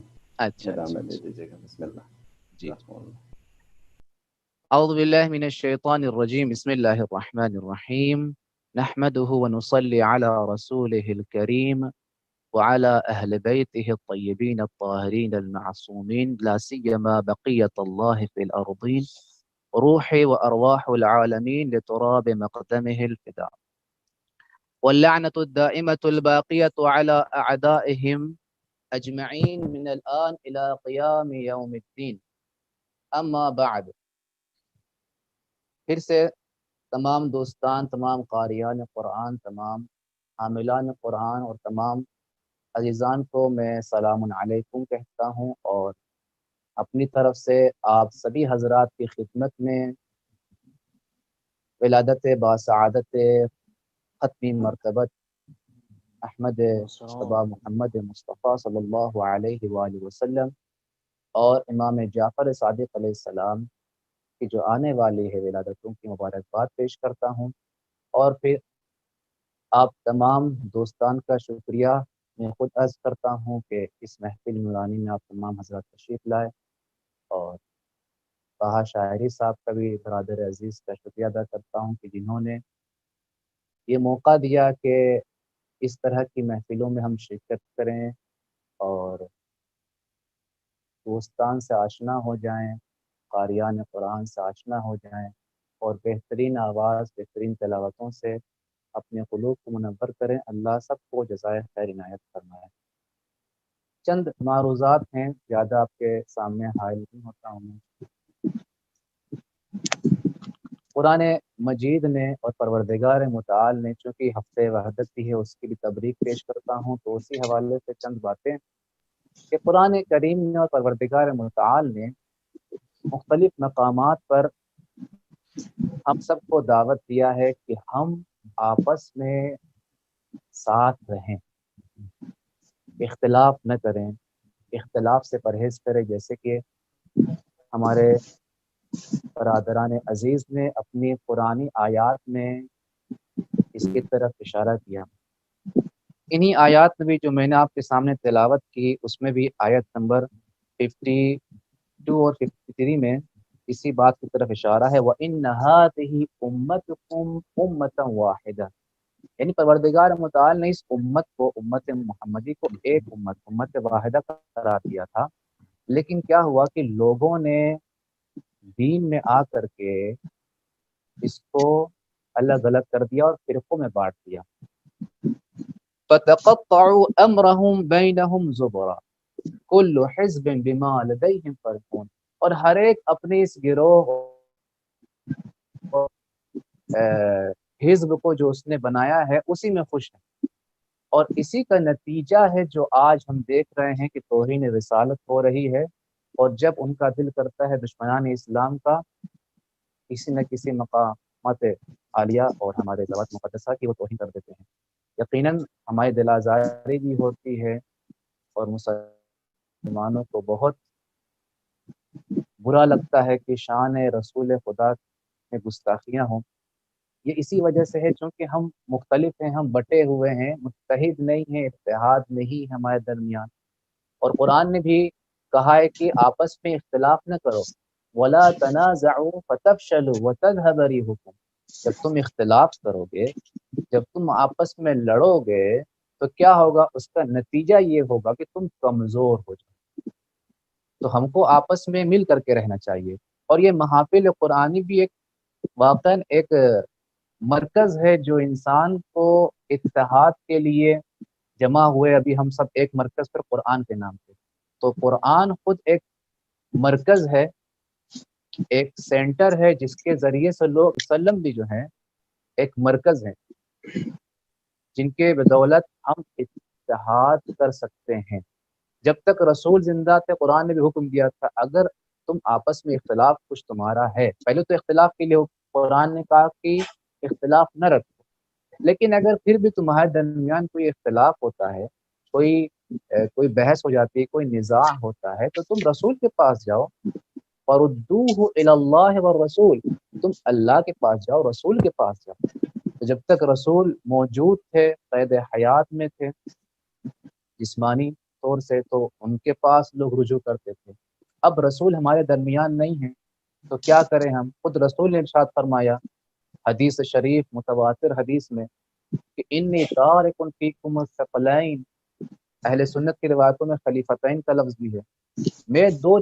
اچھا دے دیجیے گا. بسم اللہ. جی اعوذ باللہ من الشیطان الرجیم بسم اللہ الرحمن الرحیم نحمده ونصلي على رسوله الكريم وعلى أهل بيته الطيبين الطاهرين المعصومين لا سيما بقية الله في الأرضين روحي وأرواح العالمين لتراب مقدمه الفداء واللعنة الدائمة الباقية على أعدائهم أجمعين من الآن إلى قيام يوم الدين أما بعد پھر سے تمام دوستان، تمام قاریان قرآن، تمام حاملان قرآن اور تمام عزیزان کو میں سلام علیکم کہتا ہوں اور اپنی طرف سے آپ سبھی حضرات کی خدمت میں ولادت باسعادت ختمی مرتبت احمد مصطفیٰ محمد مصطفیٰ صلی اللہ علیہ وآلہ وسلم اور امام جعفر صادق علیہ السلام کی جو آنے والی ہے ولادتوں کی مبارکباد پیش کرتا ہوں، اور پھر آپ تمام دوستان کا شکریہ میں خود عرض کرتا ہوں کہ اس محفل نورانی میں آپ تمام حضرات تشریف لائے، اور طه شاعری صاحب کا بھی برادر عزیز کا شکریہ ادا کرتا ہوں کہ جنہوں نے یہ موقع دیا کہ اس طرح کی محفلوں میں ہم شرکت کریں اور دوستان سے آشنا ہو جائیں، قاریان قرآن سے آشنا ہو جائیں اور بہترین آواز، بہترین تلاوتوں سے اپنے قلوب کو منور کریں. اللہ سب کو جزائے خیر عنایت فرمائے. چند معروضات ہیں، زیادہ آپ کے سامنے حائل نہیں ہوتا ہوں میں. قرآن مجید نے اور پروردگار متعال نے، چونکہ ہفتے وحدت بھی ہے اس کی بھی تبریک پیش کرتا ہوں، تو اسی حوالے سے چند باتیں کہ قرآن کریم نے اور پروردگار متعال نے مختلف مقامات پر ہم سب کو دعوت دیا ہے کہ ہم آپس میں ساتھ رہیں، اختلاف نہ کریں، اختلاف سے پرہیز کریں، جیسے کہ ہمارے برادران عزیز نے اپنی قرآنی آیات میں اس کی طرف اشارہ کیا۔ انہی آیات میں بھی جو میں نے آپ کے سامنے تلاوت کی، اس میں بھی آیت نمبر 52 اور 53 میں اسی بات کی طرف اشارہ ہے، وَإِنَّ هَٰذِهِ أُمَّتُكُمْ أُمَّةً وَاحِدَةً، یعنی پروردگار متعال نے اس امت کو، امت محمدی کو ایک امت واحدہ قرار دیا تھا، لیکن کیا ہوا کہ لوگوں نے دین میں آ کر کے اس کو الگ الگ کر دیا اور فرقوں میں بانٹ دیا۔ فَتَقَطَّعُوا أَمْرَهُمْ بَيْنَهُمْ زُبُرًا كُلُّ حِزْبٍ بِمَا لَدَيْهِمْ فَرِحُونَ، اور ہر ایک اپنے اس گروہ حزب کو جو اس نے بنایا ہے اسی میں خوش ہے، اور اسی کا نتیجہ ہے جو آج ہم دیکھ رہے ہیں کہ توہین رسالت ہو رہی ہے، اور جب ان کا دل کرتا ہے دشمنان اسلام کا کسی نہ کسی مقامات عالیہ اور ہمارے ذوات مقدسہ کی وہ توہین کر دیتے ہیں۔ یقیناً ہماری دل آزاری بھی ہوتی ہے اور مسلمانوں کو بہت برا لگتا ہے کہ شان رسول خدا میں گستاخیاں ہوں۔ یہ اسی وجہ سے ہے چونکہ ہم مختلف ہیں، ہم بٹے ہوئے ہیں، متحد نہیں ہیں، اتحاد نہیں ہے ہمارے درمیان، اور قرآن نے بھی کہا ہے کہ آپس میں اختلاف نہ کرو، وَلَا تَنَازَعُوا فَتَفْشَلُوا وَتَذْهَبَ رِيحُكُمْ، جب تم اختلاف کرو گے، جب تم آپس میں لڑو گے تو کیا ہوگا؟ اس کا نتیجہ یہ ہوگا کہ تم کمزور ہو جاؤ۔ تو ہم کو آپس میں مل کر کے رہنا چاہیے، اور یہ محافل قرآنی بھی ایک واقعاً ایک مرکز ہے جو انسان کو اتحاد کے لیے جمع ہوئے۔ ابھی ہم سب ایک مرکز پر قرآن کے نام پہ، تو قرآن خود ایک مرکز ہے، ایک سینٹر ہے جس کے ذریعے سے لوگ وسلم بھی جو ہیں ایک مرکز ہے جن کے بدولت ہم اتحاد کر سکتے ہیں۔ جب تک رسول زندہ تھے قرآن نے بھی حکم دیا تھا اگر تم آپس میں اختلاف کچھ تمہارا ہے، پہلے تو اختلاف کے لیے قرآن نے کہا کہ اختلاف نہ رکھو، لیکن اگر پھر بھی تمہارے درمیان کوئی اختلاف ہوتا ہے، کوئی بحث ہو جاتی ہے، کوئی نزاع ہوتا ہے، تو تم رسول کے پاس جاؤ، فَرُدُّوهُ إِلَى اللَّهِ وَالرَّسُولِ، تم اللہ کے پاس جاؤ، رسول کے پاس جاؤ۔ تو جب تک رسول موجود تھے، قید حیات میں تھے جسمانی طور سے، تو ان کے پاس لوگ رجوع کرتے تھے۔ اب رسول ہمارے درمیان نہیں ہیں تو کیا کریں ہم؟ خود رسول نے ارشاد فرمایا حدیث شریف متواتر حدیث میں کہ انی تارک فیکم الثقلین، اہل سنت کی روایتوں میں خلیفتین کا لفظ بھی ہے، میں دو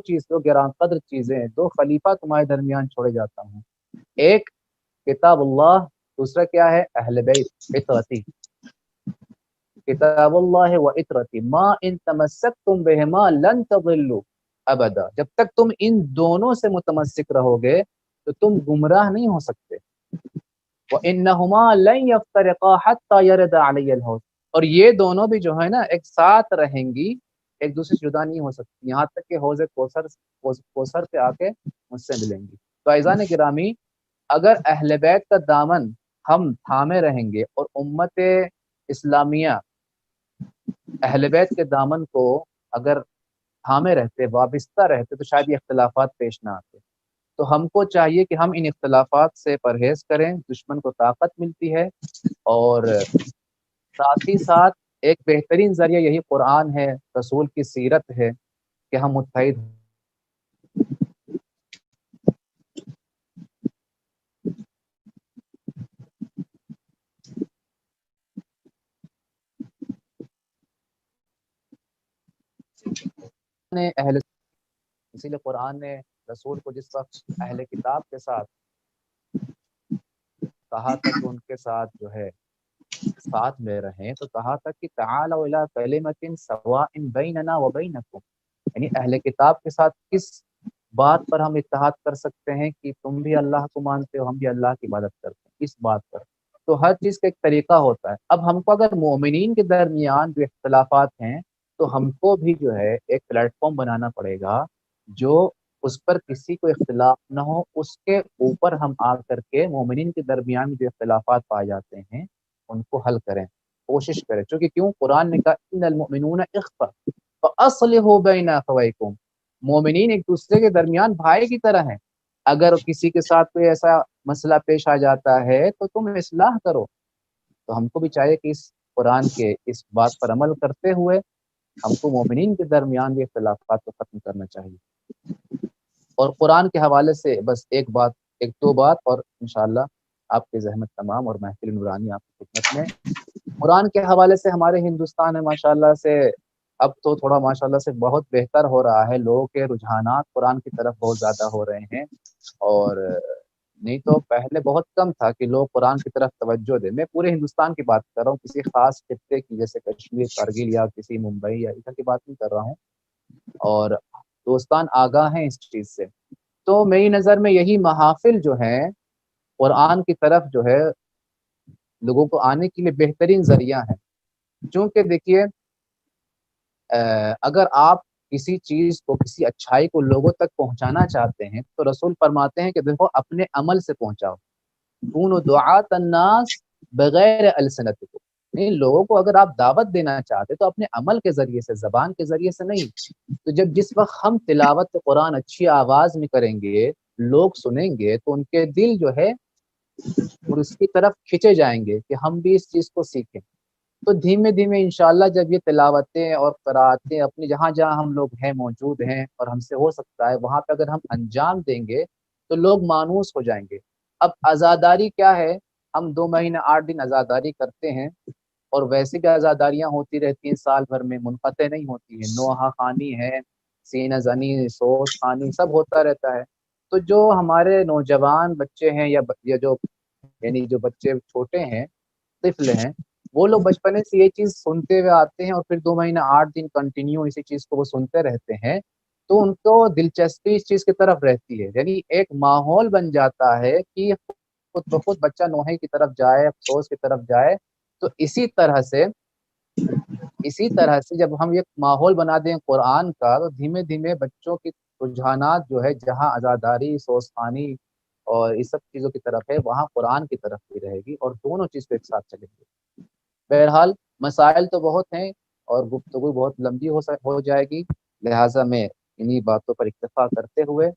گران قدر چیزیں، دو خلیفہ تمہارے درمیان چھوڑے جاتا ہوں، ایک کتاب اللہ، دوسرا کیا ہے؟ اہل بیت عترتی، کتاب اللہ و عترتی ما ان تمسکتم بہما لن تضلوا ابدا، جب تک تم ان دونوں سے متمسک رہو گے تو تم گمراہ نہیں ہو سکتے۔ وَإِنَّهُمَا لَن يَفْتَرِقَا حَتَّى يَرِدَ عَلَيَّ الْحَوْض، اور یہ دونوں بھی جو ہے نا ایک ساتھ رہیں گی، ایک دوسرے سے جدا نہیں ہو سکتی، یہاں تک کہ حوض کوثر پہ آ کے مجھ سے ملیں گی۔ تو عزیزان گرامی، اگر اہل بیت کا دامن ہم تھامے رہیں گے اور امت اسلامیہ اہل بیت کے دامن کو اگر تھامے رہتے، وابستہ رہتے، تو شاید یہ اختلافات پیش نہ آتے۔ تو ہم کو چاہیے کہ ہم ان اختلافات سے پرہیز کریں، دشمن کو طاقت ملتی ہے، اور ساتھ ہی ساتھ ایک بہترین ذریعہ یہی قرآن ہے، رسول کی سیرت ہے کہ ہم متحد اسی لیے قرآن نے رسول کو جس وقت اہل کتاب کے ساتھ کہا تھا کہ ان کے ساتھ جو ہے ساتھ میں رہیں، تو کہا تھا کہ تعالوا الی کلمۃ سواء بیننا و بینکم، یعنی اہل کتاب کے ساتھ کس بات پر ہم اتحاد کر سکتے ہیں کہ تم بھی اللہ کو مانتے ہو، ہم بھی اللہ کی عبادت کرتے ہیں اس بات پر. تو ہر چیز کا ایک طریقہ ہوتا ہے. اب ہم کو اگر مومنین کے درمیان جو اختلافات ہیں تو ہم کو بھی جو ہے ایک پلیٹ فارم بنانا پڑے گا جو اس پر کسی کو اختلاف نہ ہو، اس کے اوپر ہم آ کر کے مومنین کے درمیان جو اختلافات پائے جاتے ہیں ان کو حل کریں، کوشش کریں. چونکہ کیوں قرآن نے کہا ان المؤمنون اخوہ فاصلحوا بین اخویکم، مومنین ایک دوسرے کے درمیان بھائی کی طرح ہیں. اگر کسی کے ساتھ کوئی ایسا مسئلہ پیش آ جاتا ہے تو تم اصلاح کرو. تو ہم کو بھی چاہیے کہ اس قرآن کے اس بات پر عمل کرتے ہوئے ہم کو مومنین کے درمیان بھی اختلافات کو ختم کرنا چاہیے. اور قرآن کے حوالے سے بس ایک دو بات اور انشاءاللہ آپ کی زحمت تمام اور محفل نورانی آپ کی خدمت میں. قرآن کے حوالے سے ہمارے ہندوستان میں ماشاءاللہ سے اب تو تھوڑا ماشاءاللہ سے بہت بہتر ہو رہا ہے. لوگوں کے رجحانات قرآن کی طرف بہت زیادہ ہو رہے ہیں، اور نہیں تو پہلے بہت کم تھا کہ لوگ قرآن کی طرف توجہ دیں. میں پورے ہندوستان کی بات کر رہا ہوں، کسی خاص خطے کی جیسے کشمیر، کارگل یا کسی ممبئی یا ادھر کی بات نہیں کر رہا ہوں. اور دوستان آگاہ ہیں اس چیز سے. تو میری نظر میں یہی محافل جو ہیں قرآن کی طرف جو ہے لوگوں کو آنے کے لیے بہترین ذریعہ ہیں. چونکہ دیکھیے اگر آپ کسی چیز کو، کسی اچھائی کو لوگوں تک پہنچانا چاہتے ہیں تو رسول فرماتے ہیں کہ دیکھو اپنے عمل سے پہنچاؤ. کونوا دعاۃ الناس بغیر السنتکم، نہیں، لوگوں کو اگر آپ دعوت دینا چاہتے تو اپنے عمل کے ذریعے سے، زبان کے ذریعے سے نہیں. تو جس وقت ہم تلاوت قرآن اچھی آواز میں کریں گے، لوگ سنیں گے تو ان کے دل جو ہے اور اس کی طرف کھینچے جائیں گے کہ ہم بھی اس چیز کو سیکھیں. تو دھیمے دھیمے انشاءاللہ جب یہ تلاوتیں اور قراتیں اپنی جہاں جہاں ہم لوگ ہیں موجود ہیں اور ہم سے ہو سکتا ہے وہاں پہ اگر ہم انجام دیں گے تو لوگ مانوس ہو جائیں گے. اب عزاداری کیا ہے؟ ہم 2 مہینے 8 دن عزاداری کرتے ہیں اور ویسے بھی عزاداریاں ہوتی رہتی ہیں سال بھر میں، منقطع نہیں ہوتی ہیں. نوحہ خوانی ہے، سینہ زنی، سوت خوانی، سب ہوتا رہتا ہے. تو جو ہمارے نوجوان بچے ہیں یا جو یعنی جو بچے چھوٹے ہیں، طفل ہیں، وہ لوگ بچپنے سے یہ چیز سنتے ہوئے آتے ہیں اور پھر 2 مہینے 8 دن کنٹینیو اسی چیز کو وہ سنتے رہتے ہیں تو ان کو دلچسپی اس چیز کی طرف رہتی ہے. یعنی ایک ماحول بن جاتا ہے کہ خود بخود بچہ نوحے کی طرف جائے، افسوس کی طرف جائے. تو اسی طرح سے جب ہم ایک ماحول بنا دیں قرآن کا تو دھیمے دھیمے بچوں کی رجحانات جو ہے جہاں عزاداری، سوزخوانی اور اس سب چیزوں کی طرف ہے وہاں قرآن کی طرف بھی رہے گی اور دونوں چیز کو ایک ساتھ چلیں گے. بہرحال مسائل تو بہت ہیں اور گفتگو بہت لمبی ہو جائے گی، لہٰذا میں انہی باتوں پر اکتفا کرتے ہوئے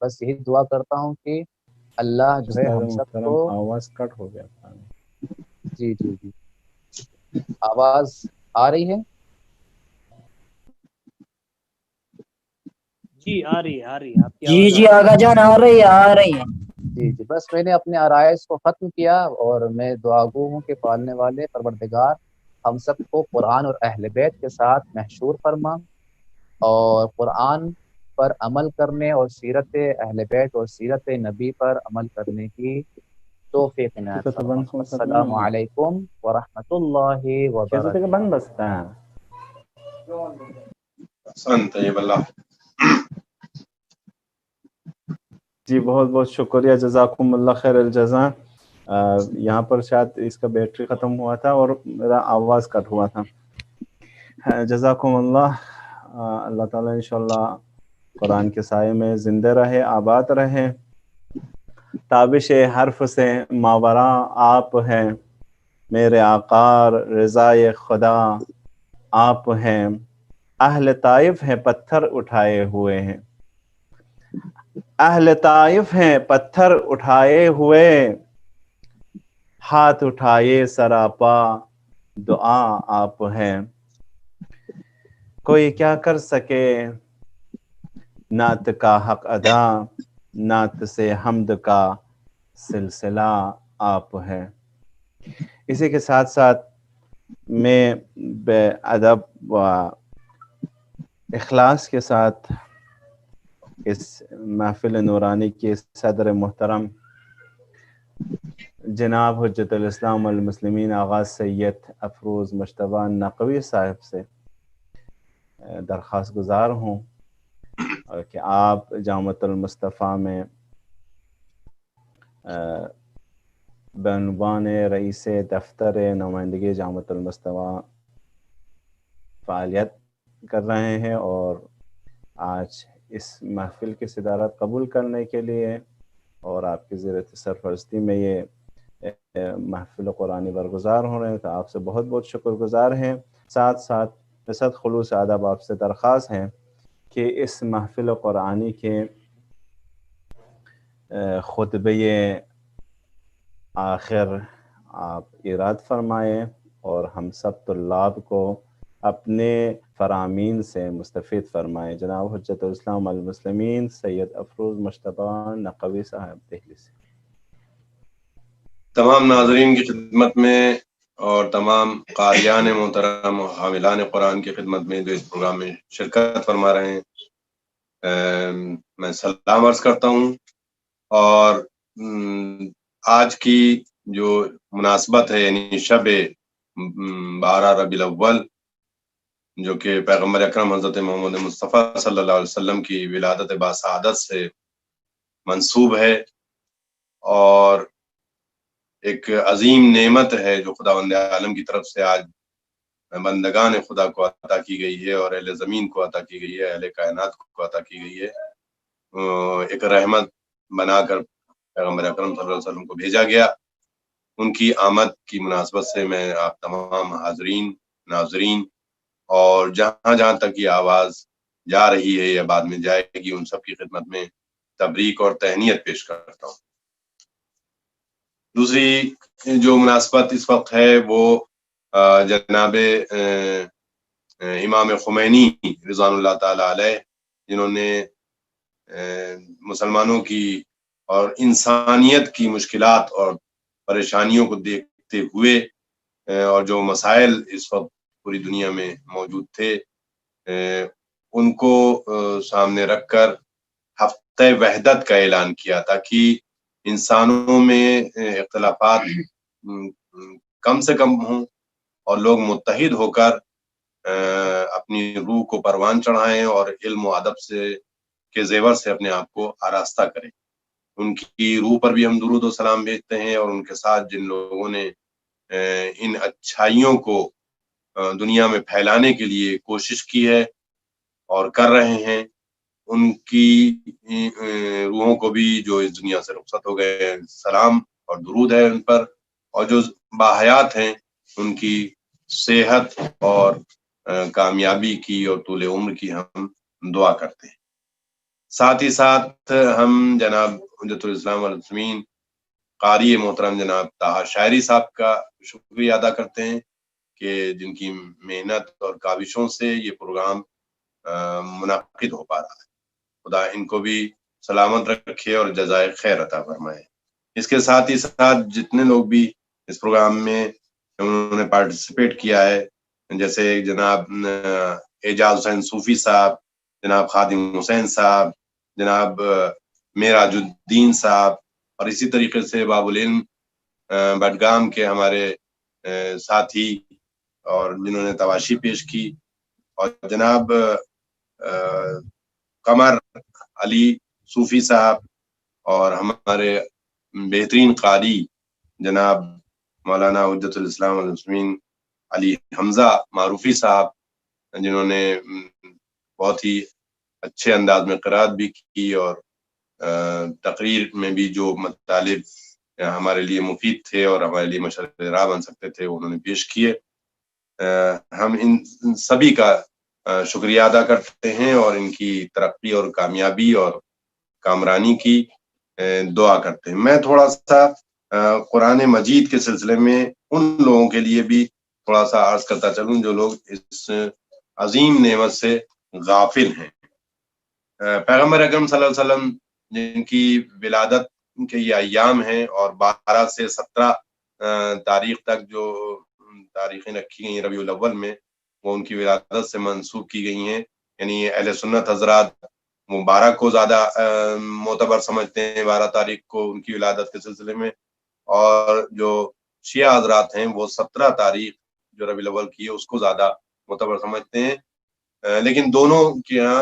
بس یہی دعا کرتا ہوں کہ اللہ جو ہے ہم سب کو. آواز کٹ ہو گیا. جی جی جی، آواز آ رہی ہے؟ جی آ رہی ہے آپ کی جی جی آغا جان آ رہی ہے. جی جی، بس میں نے اپنے عرائض کو ختم کیا اور میں دعا گو ہوں کہ پالنے والے پروردگار ہم سب کو قرآن اور اہل بیت کے ساتھ محشور فرما اور قرآن پر عمل کرنے اور سیرت اہل بیت اور سیرت نبی پر عمل کرنے کی توفیق عنایت فرما. السلام علیکم ورحمۃ اللہ وبرکاتہ. جی بہت بہت شکریہ، جزاکم اللہ خیر الجزا. یہاں پر شاید اس کا بیٹری ختم ہوا تھا اور میرا آواز کٹ ہوا تھا. جزاکم اللہ. اللہ تعالیٰ انشاءاللہ قرآن کے سائے میں زندہ رہے، آباد رہے. تابش حرف سے ماوراء آپ ہیں، میرے آقا رضائے خدا آپ ہیں. اہل طائف ہیں پتھر اٹھائے ہوئے ہیں، اہل طائف ہیں پتھر اٹھائے ہوئے، ہاتھ اٹھائے سراپا دعا آپ ہیں. کوئی کیا کر سکے نعت کا حق ادا، نعت سے حمد کا سلسلہ آپ ہیں. اسی کے ساتھ ساتھ میں بے ادب و اخلاص کے ساتھ اس محفل نورانی کے صدر محترم جناب حجت الاسلام والمسلمین آغاز سید افروز مجتبیٰ نقوی صاحب سے درخواست گزار ہوں کہ آپ جامعۃ المصطفیٰ میں بعنوان رئیس دفتر نمائندگی جامعۃ المصطفیٰ فعالیت کر رہے ہیں، اور آج اس محفل کی صدارت قبول کرنے کے لیے اور آپ کی زیر سرپرستی میں یہ محفل قرآنی برگزار ہو رہے ہیں، تو آپ سے بہت بہت شکر گزار ہیں۔ ساتھ ساتھ بصد خلوص ادب آپ سے درخواست ہے کہ اس محفل قرآنی کے خطبہ آخر آپ اراد فرمائیں اور ہم سب طلاب کو اپنے فرامین سے مستفید فرمائیں۔ جناب حجت الاسلام المسلمین سید افروز مجتبی نقوی صاحب دہلی سے۔ تمام ناظرین کی خدمت میں اور تمام قاریان محترم و حاملان قرآن کی خدمت میں جو اس پروگرام میں شرکت فرما رہے ہیں، میں سلام عرض کرتا ہوں۔ اور آج کی جو مناسبت ہے، یعنی شب 12 ربیع الاول، جو کہ پیغمبر اکرم حضرت محمد مصطفیٰ صلی اللہ علیہ وسلم کی ولادت باسعادت سے منسوب ہے، اور ایک عظیم نعمت ہے جو خداوند عالم کی طرف سے آج بندگان خدا کو عطا کی گئی ہے، اور اہل زمین کو عطا کی گئی ہے، اہل کائنات کو عطا کی گئی ہے۔ ایک رحمت بنا کر پیغمبر اکرم صلی اللہ علیہ وسلم کو بھیجا گیا۔ ان کی آمد کی مناسبت سے میں آپ تمام حاضرین، ناظرین، اور جہاں جہاں تک یہ آواز جا رہی ہے یا بعد میں جائے گی، ان سب کی خدمت میں تبریک اور تہنیت پیش کرتا ہوں۔ دوسری جو مناسبت اس وقت ہے وہ جناب امام خمینی رضوان اللہ تعالی علیہ، جنہوں نے مسلمانوں کی اور انسانیت کی مشکلات اور پریشانیوں کو دیکھتے ہوئے، اور جو مسائل اس وقت پوری دنیا میں موجود تھے، ان کو سامنے رکھ کر ہفتہ وحدت کا اعلان کیا، تاکہ انسانوں میں اختلافات کم سے کم ہوں اور لوگ متحد ہو کر اپنی روح کو پروان چڑھائیں اور علم و ادب سے کے زیور سے اپنے آپ کو آراستہ کریں۔ ان کی روح پر بھی ہم درود و سلام بھیجتے ہیں، اور ان کے ساتھ جن لوگوں نے ان اچھائیوں کو دنیا میں پھیلانے کے لیے کوشش کی ہے اور کر رہے ہیں، ان کی روحوں کو بھی جو اس دنیا سے رخصت ہو گئے ہیں، سلام اور درود ہے ان پر، اور جو باحیات ہیں ان کی صحت اور کامیابی کی اور طول عمر کی ہم دعا کرتے ہیں۔ ساتھ ہی ساتھ ہم جناب حجت الاسلام والمسلمین قاری محترم جناب طاہر شاعری صاحب کا شکریہ ادا کرتے ہیں کہ جن کی محنت اور کاوشوں سے یہ پروگرام منعقد ہو پا رہا ہے۔ خدا ان کو بھی سلامت رکھے اور جزائے خیر عطا فرمائے۔ اس کے ساتھ ہی ساتھ جتنے لوگ بھی اس پروگرام میں انہوں نے پارٹیسپیٹ کیا ہے، جیسے جناب اعجاز حسین صوفی صاحب، جناب خادم حسین صاحب، جناب معراج الدین صاحب، اور اسی طریقے سے باب العلم بڈگام کے ہمارے ساتھی اور جنہوں نے تواشی پیش کی، اور جناب قمر علی صوفی صاحب، اور ہمارے بہترین قاری جناب مولانا حجت الاسلام والمسلمین علی حمزہ معروفی صاحب، جنہوں نے بہت ہی اچھے انداز میں قرات بھی کی اور تقریر میں بھی جو مطالب ہمارے لیے مفید تھے اور ہمارے لیے مشرق راہ بن سکتے تھے انہوں نے پیش کیے۔ ہم ان سبھی کا شکریہ ادا کرتے ہیں اور ان کی ترقی اور کامیابی اور کامرانی کی دعا کرتے ہیں۔ میں تھوڑا سا قرآن مجید کے سلسلے میں ان لوگوں کے لیے بھی تھوڑا سا عرض کرتا چلوں جو لوگ اس عظیم نعمت سے غافل ہیں۔ پیغمبر اکرم صلی اللہ علیہ وسلم جن کی ولادت کے یہ ایام ہیں، اور 12 سے 17 تاریخ تک جو تاریخیں رکھی گئی ہیں ربیع الاول میں، وہ ان کی ولادت سے منسوب کی گئی ہیں۔ یعنی اہل سنت حضرات مبارک کو زیادہ معتبر سمجھتے ہیں 12 تاریخ کو ان کی ولادت کے سلسلے میں، اور جو شیعہ حضرات ہیں وہ 17 تاریخ جو ربیع الاول کی ہے اس کو زیادہ معتبر سمجھتے ہیں۔ لیکن دونوں کے یہاں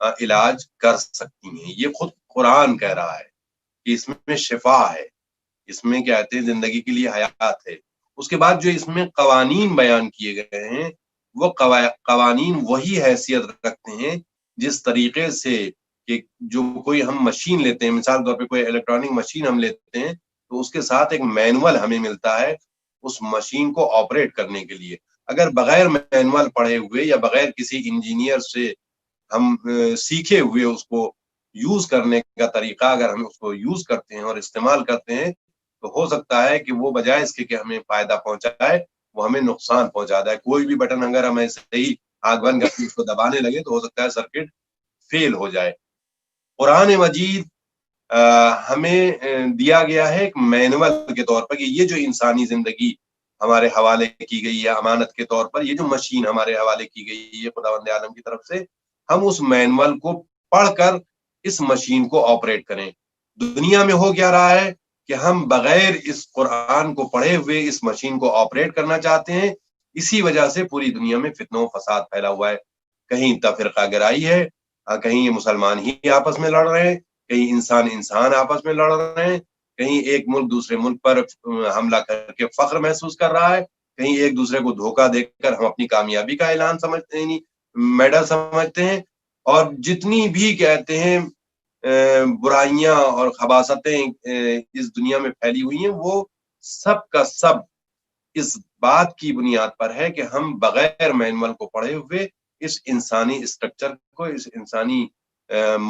علاج کر سکتی ہیں. یہ خود قرآن کہہ رہا ہے کہ اس میں شفا ہے، اس میں کیا کہتے ہیں زندگی کے لیے حیات ہے. اس کے بعد جو اس میں قوانین بیان کیے گئے ہیں وہ قوانین وہی حیثیت رکھتے ہیں جس طریقے سے کہ جو کوئی ہم مشین لیتے ہیں، مثال کے طور پہ کوئی الیکٹرانک مشین ہم لیتے ہیں تو اس کے ساتھ ایک مینول ہمیں ملتا ہے اس مشین کو آپریٹ کرنے کے لیے. اگر بغیر مینول پڑھے ہوئے یا بغیر کسی انجینئر سے ہم سیکھے ہوئے اس کو یوز کرنے کا طریقہ اگر ہم اس کو یوز کرتے ہیں اور استعمال کرتے ہیں تو ہو سکتا ہے کہ وہ بجائے اس کے کہ ہمیں فائدہ پہنچائے وہ ہمیں نقصان پہنچاتا ہے. کوئی بھی بٹن اگر ہم ایسے ہی آگ بند کر کے اس کو دبانے لگے تو ہو سکتا ہے سرکٹ فیل ہو جائے. قرآن مجید ہمیں دیا گیا ہے ایک مینول کے طور پر کہ یہ جو انسانی زندگی ہمارے حوالے کی گئی ہے امانت کے طور پر، یہ جو مشین ہمارے حوالے کی گئی ہے خداوند عالم کی طرف سے، ہم اس مینول کو پڑھ کر اس مشین کو آپریٹ کریں. دنیا میں ہو کیا رہا ہے کہ ہم بغیر اس قرآن کو پڑھے ہوئے اس مشین کو آپریٹ کرنا چاہتے ہیں. اسی وجہ سے پوری دنیا میں فتنہ و فساد پھیلا ہوا ہے. کہیں تفرقہ گرائی ہے، کہیں یہ مسلمان ہی آپس میں لڑ رہے ہیں، کہیں انسان آپس میں لڑ رہے ہیں، کہیں ایک ملک دوسرے ملک پر حملہ کر کے فخر محسوس کر رہا ہے، کہیں ایک دوسرے کو دھوکہ دے کر ہم اپنی کامیابی کا اعلان سمجھتے ہیں، میڈل سمجھتے ہیں. اور جتنی بھی کہتے ہیں برائیاں اور خباثتیں اس دنیا میں پھیلی ہوئی ہیں وہ سب کا سب اس بات کی بنیاد پر ہے کہ ہم بغیر مینول کو پڑھے ہوئے اس انسانی اسٹرکچر کو، اس انسانی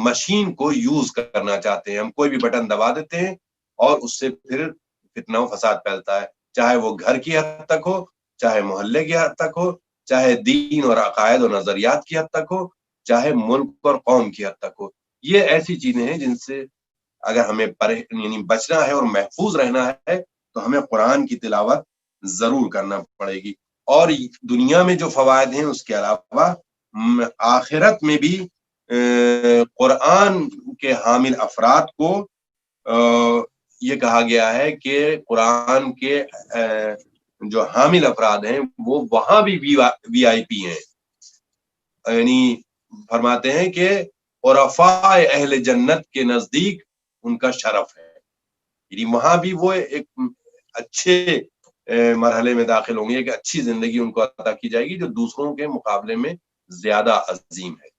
مشین کو یوز کرنا چاہتے ہیں. ہم کوئی بھی بٹن دبا دیتے ہیں اور اس سے پھر فتنہ و فساد پھیلتا ہے، چاہے وہ گھر کی حد تک ہو، چاہے محلے کی حد تک ہو، چاہے دین اور عقائد اور نظریات کی حد تک ہو، چاہے ملک اور قوم کی حد تک ہو. یہ ایسی چیزیں ہیں جن سے اگر ہمیں یعنی بچنا ہے اور محفوظ رہنا ہے تو ہمیں قرآن کی تلاوت ضرور کرنا پڑے گی. اور دنیا میں جو فوائد ہیں اس کے علاوہ آخرت میں بھی قرآن کے حامل افراد کو یہ کہا گیا ہے کہ قرآن کے جو حامل افراد ہیں وہ وہاں بھی وی آئی پی ہیں. یعنی فرماتے ہیں کہ عرفاء اہل جنت کے نزدیک ان کا شرف ہے، یعنی وہاں بھی وہ ایک اچھے مرحلے میں داخل ہوں گے، ایک اچھی زندگی ان کو عطا کی جائے گی جو دوسروں کے مقابلے میں زیادہ عظیم ہے.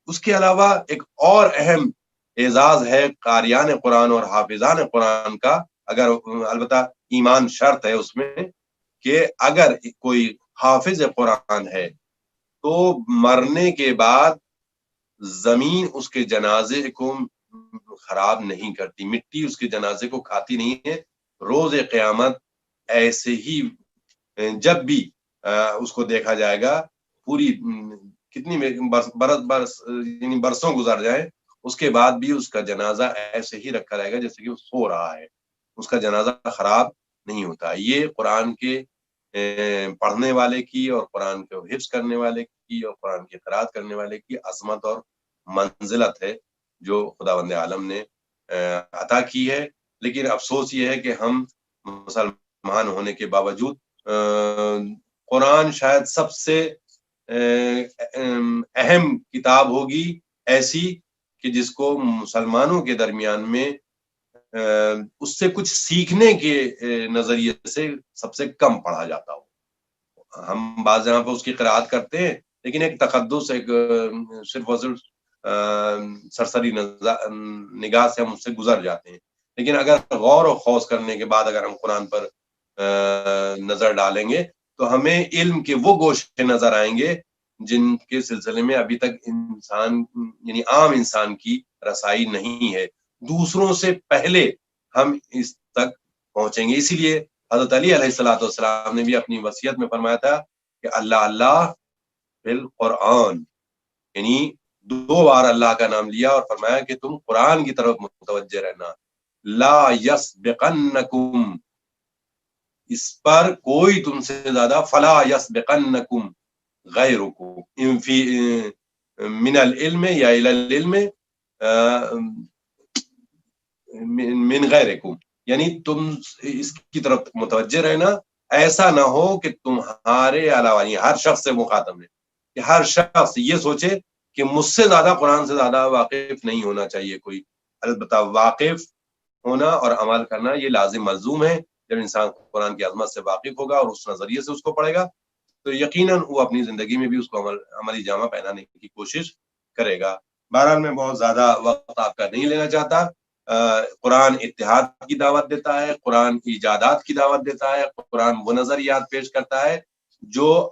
اس کے علاوہ ایک اور اہم اعزاز ہے قاریان قرآن اور حافظان قرآن کا، اگر البتہ ایمان شرط ہے اس میں کہ اگر کوئی حافظ قرآن ہے تو مرنے کے بعد زمین اس کے جنازے کو خراب نہیں کرتی، مٹی اس کے جنازے کو کھاتی نہیں ہے. روز قیامت ایسے ہی جب بھی اس کو دیکھا جائے گا، پوری کتنی یعنی برسوں گزر جائیں اس کے بعد بھی اس کا جنازہ ایسے ہی رکھا رہے گا جیسے کہ وہ سو رہا ہے، اس کا جنازہ خراب نہیں ہوتا. یہ قرآن کے پڑھنے والے کی اور قرآن کو حفظ کرنے والے کی اور قرآن کی قرأت کرنے والے کی عظمت اور منزلت ہے جو خداوند عالم نے عطا کی ہے. لیکن افسوس یہ ہے کہ ہم مسلمان ہونے کے باوجود قرآن شاید سب سے اہم کتاب ہوگی ایسی کہ جس کو مسلمانوں کے درمیان میں اس سے کچھ سیکھنے کے نظریے سے سب سے کم پڑھا جاتا ہو. ہم بعض جگہ پہ اس کی قرأت کرتے ہیں لیکن ایک تقدس، ایک صرف اور صرف سرسری نگاہ سے ہم اس سے گزر جاتے ہیں. لیکن اگر غور و خوض کرنے کے بعد اگر ہم قرآن پر نظر ڈالیں گے تو ہمیں علم کے وہ گوشے نظر آئیں گے جن کے سلسلے میں ابھی تک انسان یعنی عام انسان کی رسائی نہیں ہے. دوسروں سے پہلے ہم اس تک پہنچیں گے. اسی لیے حضرت علی علیہ الصلوۃ والسلام نے بھی اپنی وصیت میں فرمایا تھا کہ اللہ اللہ بالقرآن، یعنی 2 بار اللہ کا نام لیا اور فرمایا کہ تم قرآن کی طرف متوجہ رہنا. لا یسبقنکم، اس پر کوئی تم سے زیادہ، فلا یسبقنکم غیرکم من العلم یا الی العلم من غیرکم، یعنی تم اس کی طرف متوجہ رہنا، ایسا نہ ہو کہ تمہارے علاوہ ہر شخص سے مخاطب ہے کہ ہر شخص یہ سوچے کہ مجھ سے زیادہ قرآن سے زیادہ واقف نہیں ہونا چاہیے کوئی، البتہ واقف ہونا اور عمل کرنا یہ لازم ملزوم ہے۔ جب انسان قرآن کی عظمت سے واقف ہوگا اور اس نظریے سے اس کو پڑھے گا تو یقیناً وہ اپنی زندگی میں بھی اس کو عملی جامہ پہنانے کی کوشش کرے گا۔ بہرحال میں بہت زیادہ وقت آپ کا نہیں لینا چاہتا۔ قرآن اتحاد کی دعوت دیتا ہے، قرآن ایجادات کی دعوت دیتا ہے، قرآن وہ نظریات پیش کرتا ہے جو